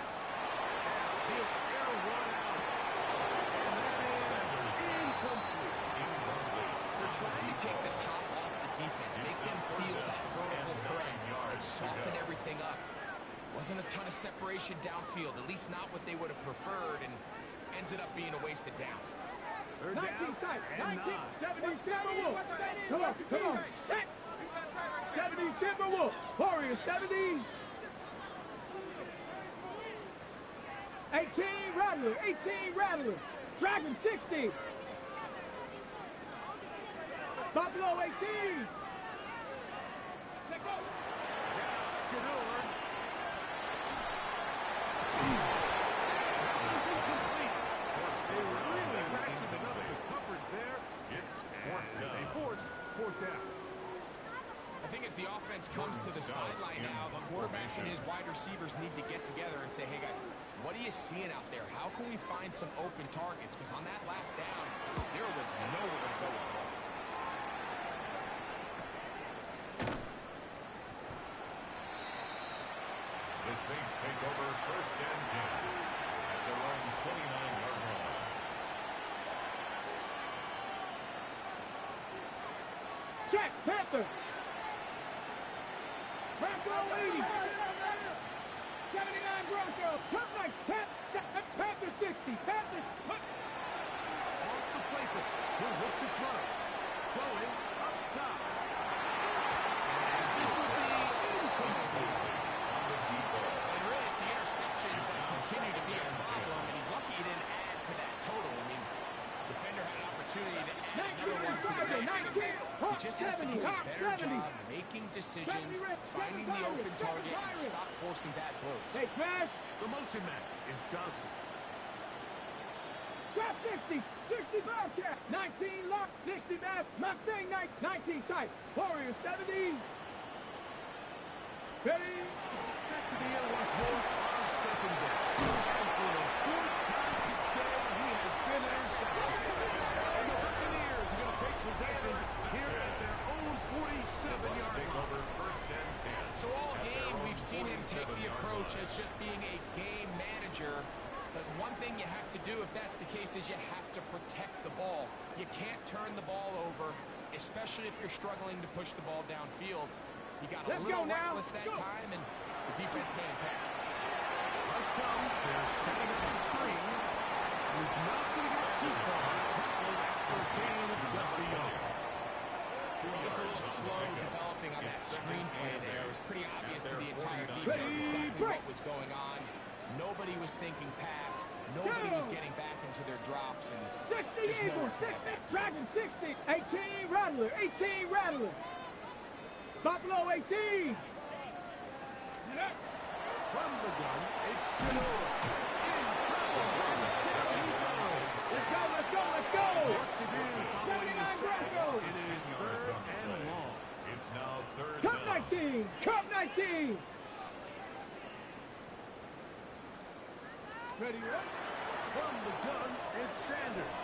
He'll air one out. And that is incomplete. They're trying to take the top off the defense, make them feel that vertical threat, and soften everything up. Wasn't a ton of separation downfield, at least not what they would have preferred, and ends up being a wasted down. They're 19 down tight. and 19. 9. 70 Timberwolves. Come on, come on. 70 Timberwolves. Warriors 70. 18 Rattler. 18 Rattler. Dragon 60. Buffalo 18. Let go. Shador. Incomplete. They really ratcheted up the coverage there. It's fourth down. They force fourth down. I think as the offense comes to the sideline now, the quarterback and his wide receivers need to get together and say, hey, guys, what are you seeing out there? How can we find some open targets? Because on that last down, there was nowhere to go with the ball. The Saints take over 1st and 10 at their own 29-yard line. Check. Panther. Bronco 80. 79 Bronco. Panther 60. Panther. Off the play for he'll look to throw. Throwing up top. This will be incomplete. And really, it's the interceptions that continue to be a problem, and he's lucky he didn't add to that total. I mean, defender had an opportunity to add another one to the mix. He just has to do a better job making decisions, finding the open target, and stop forcing bad throws. Hey, Smash. The motion man is Johnson. Trap 60. 60 Bobcat. 19 Lock. 60 Bass. Mustang 19 tight. Warriors 70. Ready. Back to the air once more on second down. And for the fourth time today, he has been intercepted. And the Buccaneers are going to take possession here at their own 47-yard Take line. over 1st and 10. So all game, we've seen him take the approach as just being a game manager. But one thing you have to do, if that's the case, is you have to protect the ball. You can't turn the ball over, especially if you're struggling to push the ball downfield. He got a little reckless that time, and the defense made him pay. Rush comes. They're setting up the screen. He's not going to get too far. Tackled after a gain of just a yard. Just a little slow developing on that screen play there. It was pretty obvious to the entire defense exactly what was going on. Nobody was thinking pass. Nobody was getting back into their drops. And 60 Eagles, 60, Dragon 60, 18 Rattler, 18 Rattler. Buffalo 18. From the gun, it's Shador. Let's go, let's go. What's to do following the sack? It is 3rd and long. It's now 3rd Cup down. 19, Cup 19. Ready, From the gun, it's Sanders.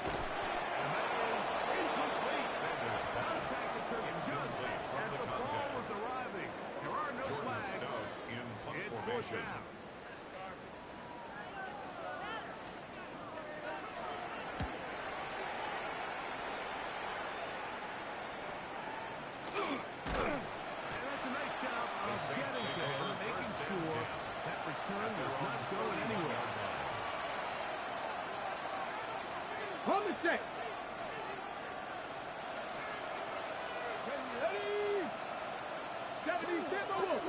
And that is incomplete. Sanders Contact occurred just as the ball was arriving. There are no Jordan flags. Stout in punt It's 4th formation. down. And that's a nice job of getting to him, making sure that return was not going anywhere. On the set. Ready. 70 Timberwolves.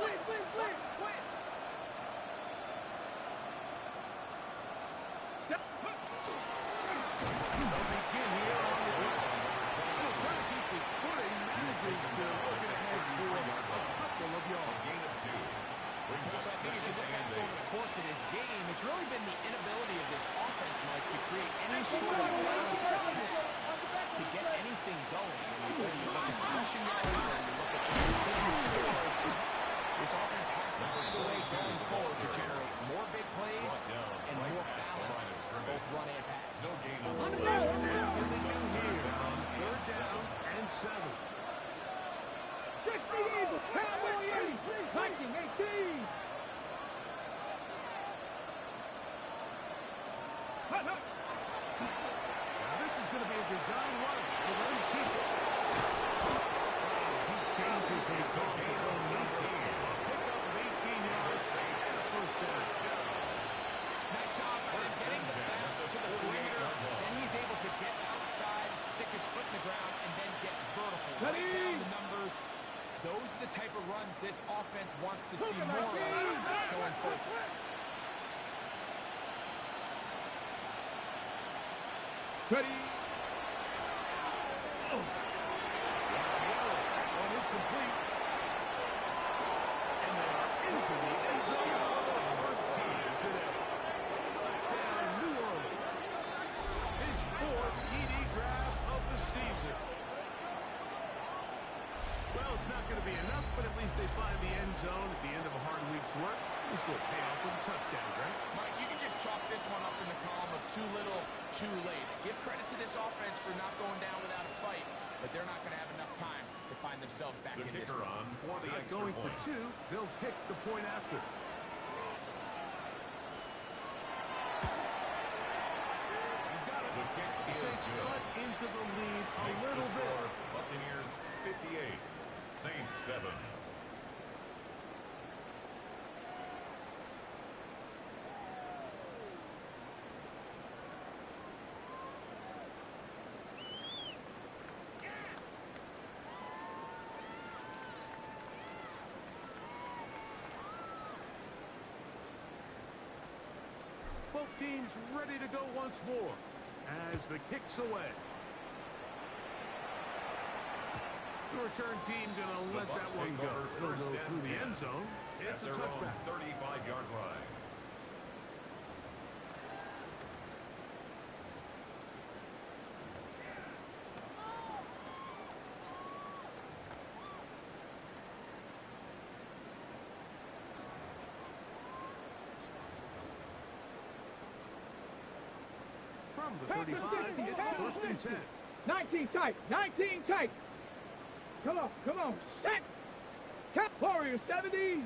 They'll begin here on the right. He'll try to keep his footing, manages to look ahead for a couple of yards. Gain of 2. Brings So up I think as you look back over the course of this game, it's really been the inability of this offense, Mike, to create any sort of balanced attack to get anything going. And whether you look at rushing yards, whether you look at just score, this offense has to find a way going forward to generate more big plays and more balance, both run and pass. no gain of And they do here on 3rd down and 7. 60 Eagles, Cowboy 80, 1918. Now this is going to be a design run. They're going to keep it. He changes his own number. A pickup of 18 yards. 1st down. Nice job of getting the back to the perimeter. Then he's able to get outside, stick his foot in the ground, and then get vertical. Right down the numbers. Those are the type of runs this offense wants to see more of going forward. Ready. One is complete. And they are into the end zone for the first time today. Touchdown, New Orleans. His 4th TD grab of the season. Well, it's not going to be enough, but at least they find the end zone at the end of a hard week's work. This will pay off with a touchdown, right? Mike, you can just chalk this one up in the column of too little, too late. Give credit to this offense for not going down without a fight, but they're not going to have enough time to find themselves back the in this kicker one. on for the Not extra going for point. 2. They'll kick the point after. He's got it. The kick is Saints good. cut into the lead a Makes the little bit. score Buccaneers 58, Saints 7. Both teams ready to go once more as the kick's away. The return team going to let that one go. It'll go through the end zone. It's a touchback. 35-yard line. From the 35, it's 1st and 10. 19 tight, 19 tight. Come on, set. Cap Warrior 70.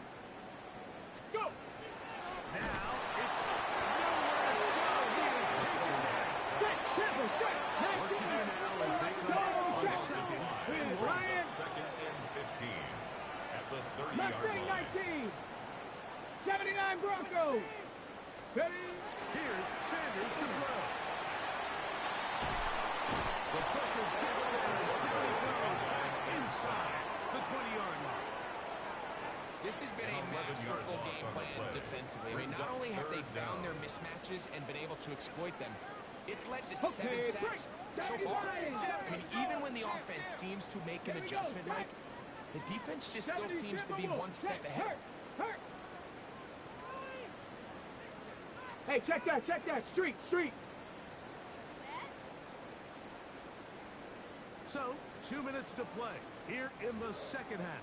Go. Now it's nowhere to go. He is taken down. Set, tempo, set. What to do now as they come on 2nd and Ryan. 2nd and 15 at the 30-yard Mustang line. 19. 79 Broncos. Ready? Here's Sanders to throw. The pressure gets there. Down he goes. Inside the 20-yard line. This has been a masterful game plan defensively. I mean, not only have they found their mismatches and been able to exploit them, it's led to 7 sacks so far. I mean, even when the offense seems to make an adjustment, Mike, the defense just still seems to be one step ahead. Hey, check that. Street. So, 2 minutes to play here in the second half.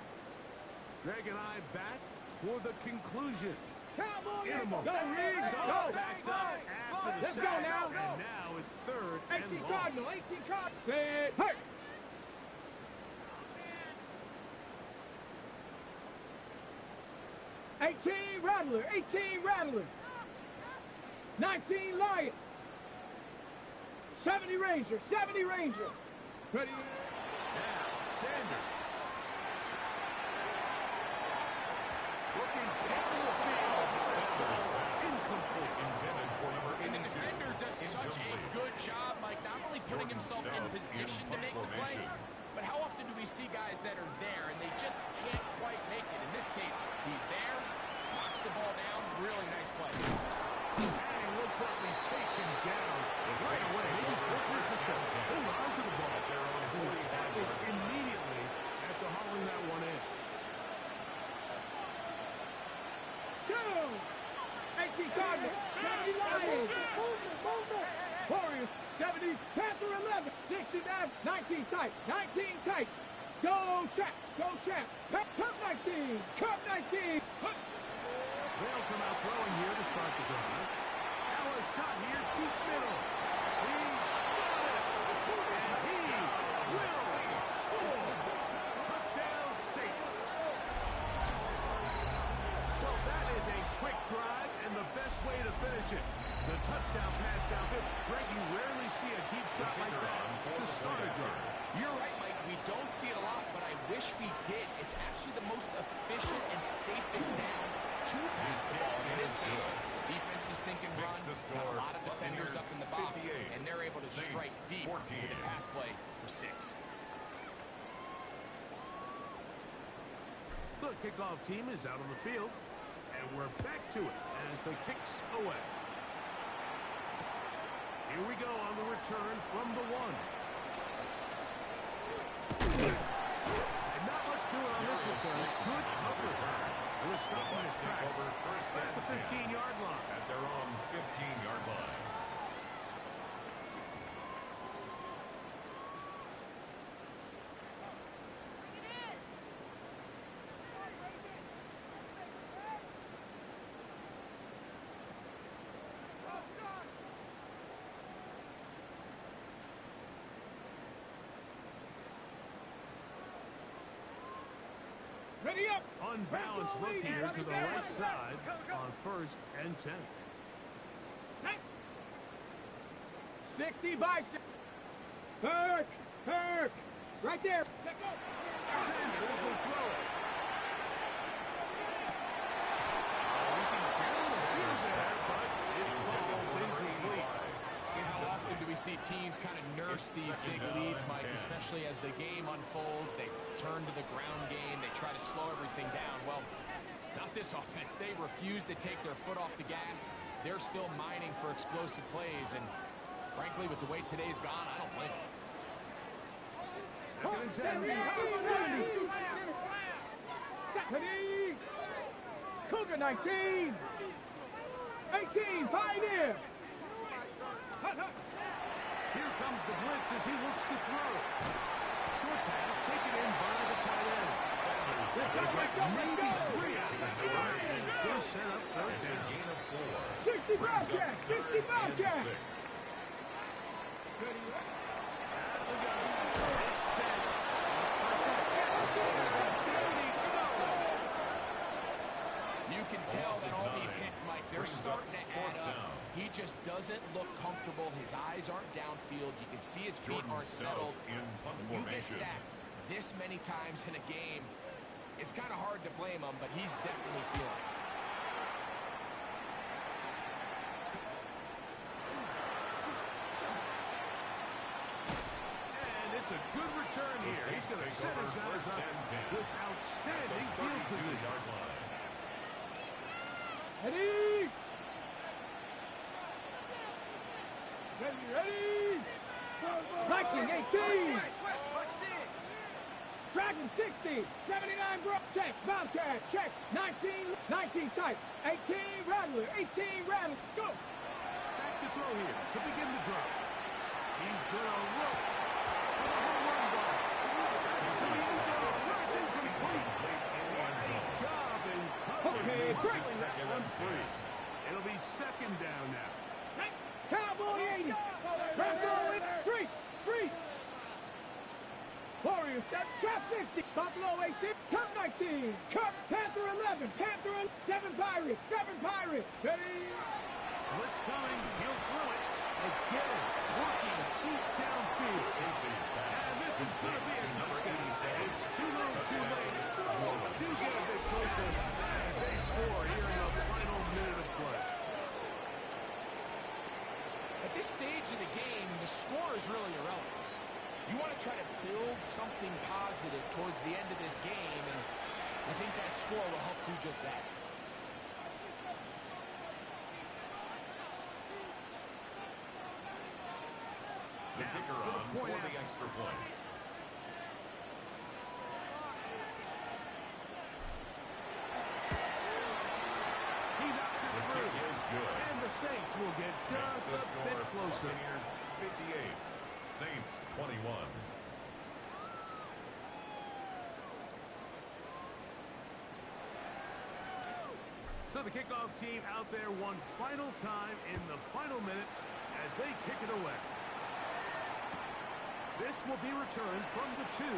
Greg and I back for the conclusion. Cowboys, In a moment. go, Reed, So go. backed up after the Let's go sack, now. and now it's third and 18 long. Cardinal, 18 Cardinal. Set, hurt. Eighteen Rattler. 19 Lion. 70 Ranger. Ready? Now, Sanders. Looking down the field. Incomplete. Intended for number 82. And the defender does such a good job, Mike, not only putting himself in position to make the play, but how often do we see guys that are there and they just can't quite make it? In this case, he's there, knocks the ball down, really nice play. And it looks like he's taken down right away. Maybe fortunate just to hold on to the ball. He was tackled immediately after hauling that one in. 18 Cardinal. 70 Lions. Warriors. 70. Panther 11. 69. 19 tight. Go Champ. Cup 19. They'll come out throwing here to start the drive. Now a shot here, deep middle. He's got it. And he will score. Touchdown, Saints. Well, that is a quick drive and the best way to finish it. The touchdown pass downfield. Greg, you rarely see a deep shot like that to start a drive. You're right, Mike. We don't see it a lot, but I wish we did. It's actually the most efficient and safest down to pass the ball. In this case, defense is thinking run, got a lot of defenders up in the box, and they're able to strike deep with the pass play for 6. The kickoff team is out on the field, and we're back to it as the kicks away. Here we go on the return from the 1. And not much doing on this return. Good coverage. We're stopping his tracks at the 15-yard line. At their own 15-yard line. Ready up. Unbalanced look here to the right side on 1st and 10. 60 by 6. Kirk. Right there. Let go. Sanders will throw it. Looking down the field there, but it falls incomplete. How often do we see teams kind of nurse these big leads, Mike, especially as the game unfolds? They turn to the ground game. They try to slow everything down. Well, not this offense. They refuse to take their foot off the gas. They're still mining for explosive plays, and frankly, with the way today's gone, I don't blame them. 2nd and 10. Ready. Cougar 19. 18. Pioneer. Here comes the blitz as he looks to throw. Short pass taken in by the tight end. Maybe 3 out of the line. Still set up 3rd It's a down. gain of 4. 60 Bobcat. 60 Bobcat. You can tell that all these hits, Mike, they're starting to add up. He just doesn't look comfortable. His eyes aren't downfield. You can see his feet aren't settled. When you get sacked this many times in a game, it's kind of hard to blame him, but he's definitely feeling it. good return here. He's going to set his guys up with outstanding field position. Ready? Ready? Viking 18. Dragon 60. 79 bro. Check. Bobcat. Check. 19 tight. 18 Rattler. 18 Rattler. Go. Back to throw here to begin the drive. He's going to look for the home run ball. So the end zone. It's incomplete. What a job in covering. Okay, on free. It'll be second down now. Cowboy 80. Cowboy 3. Warriors set. Cap 60. Buffalo 18. Cup 19. Cup Panther 11. Panther 7 Pirates. 7 Pirates. Ready? Blitz coming. He'll throw it. Again, working deep downfield. And this is going to be a touchdown. It's too little too late. Do get a bit closer as they score here in the final minute of play. At this stage of the game, the score is really irrelevant. You want to try to build something positive towards the end of this game, and I think that score will help do just that. The kicker on for the extra point. He knocks it through. The kick is good. And the Saints will get just a bit closer. Buccaneers 58, Saints 21. So the kickoff team out there one final time in the final minute as they kick it away. This will be returned from the 2.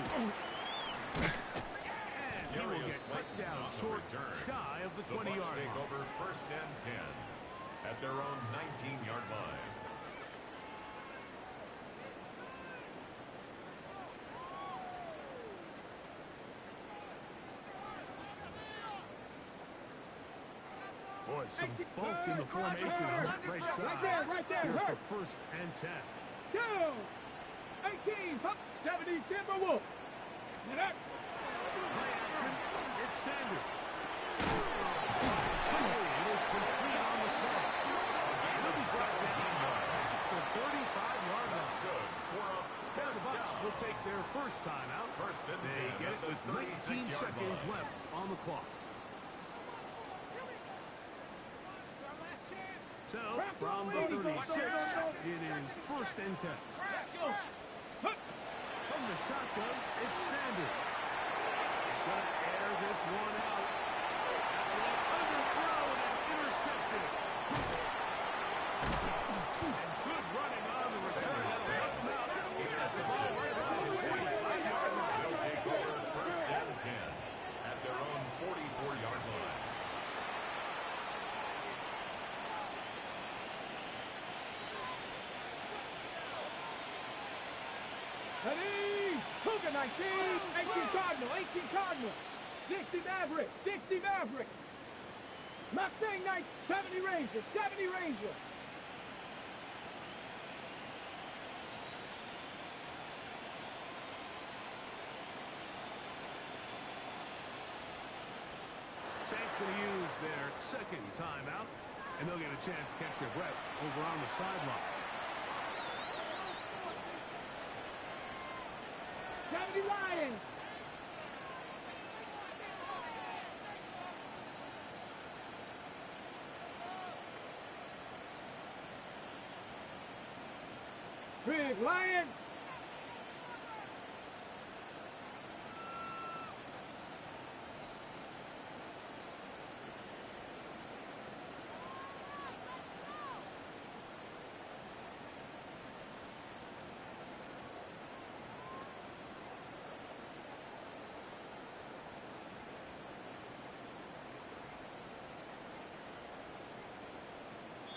And he will get cut down short, shy of the 20-yard line. Take over first and 10 at their own 19-yard line. Boy, some bulk in the formation on that right side. Right there. Here Hurt. for first and 10. Down. 18. 70 Timberwolves. And up. Play action. It's Sanders. It is complete on the snap. He'll be brought down for 35 yards. That's good. Now the Bucks will take their first time out. First and They 10 get at it with the 19 36-yard seconds line. left on the clock. So, from the 36, it is first and 10. From the shotgun, it's Sanders. He's going to air this one out. Underthrown and intercepted. And good running on the return. That'll help him out. He gets the ball right around the 45-yard line. They'll take over first and 10 at their own 44-yard line. Ready? Cougar 19. 18 Cardinal. 18 Cardinal. 60 Maverick. 60 Maverick. Mustang 9. 70 Ranger. 70 Ranger. Saints going to use their second timeout, and they'll get a chance to catch their breath over on the sideline. 70 Lions. Big Lion.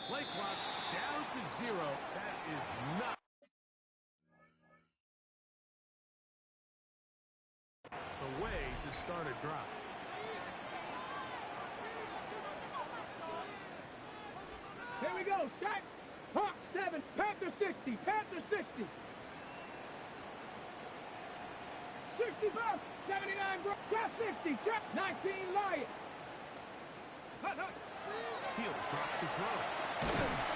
Play clock down to 0. That is not the way to start a drive. Here we go. Set. Hawk 7. Panther 60. Panther 60. 60 Bucks, 79 Brooks, check 60, check 19 Lions. He'll drop to throw.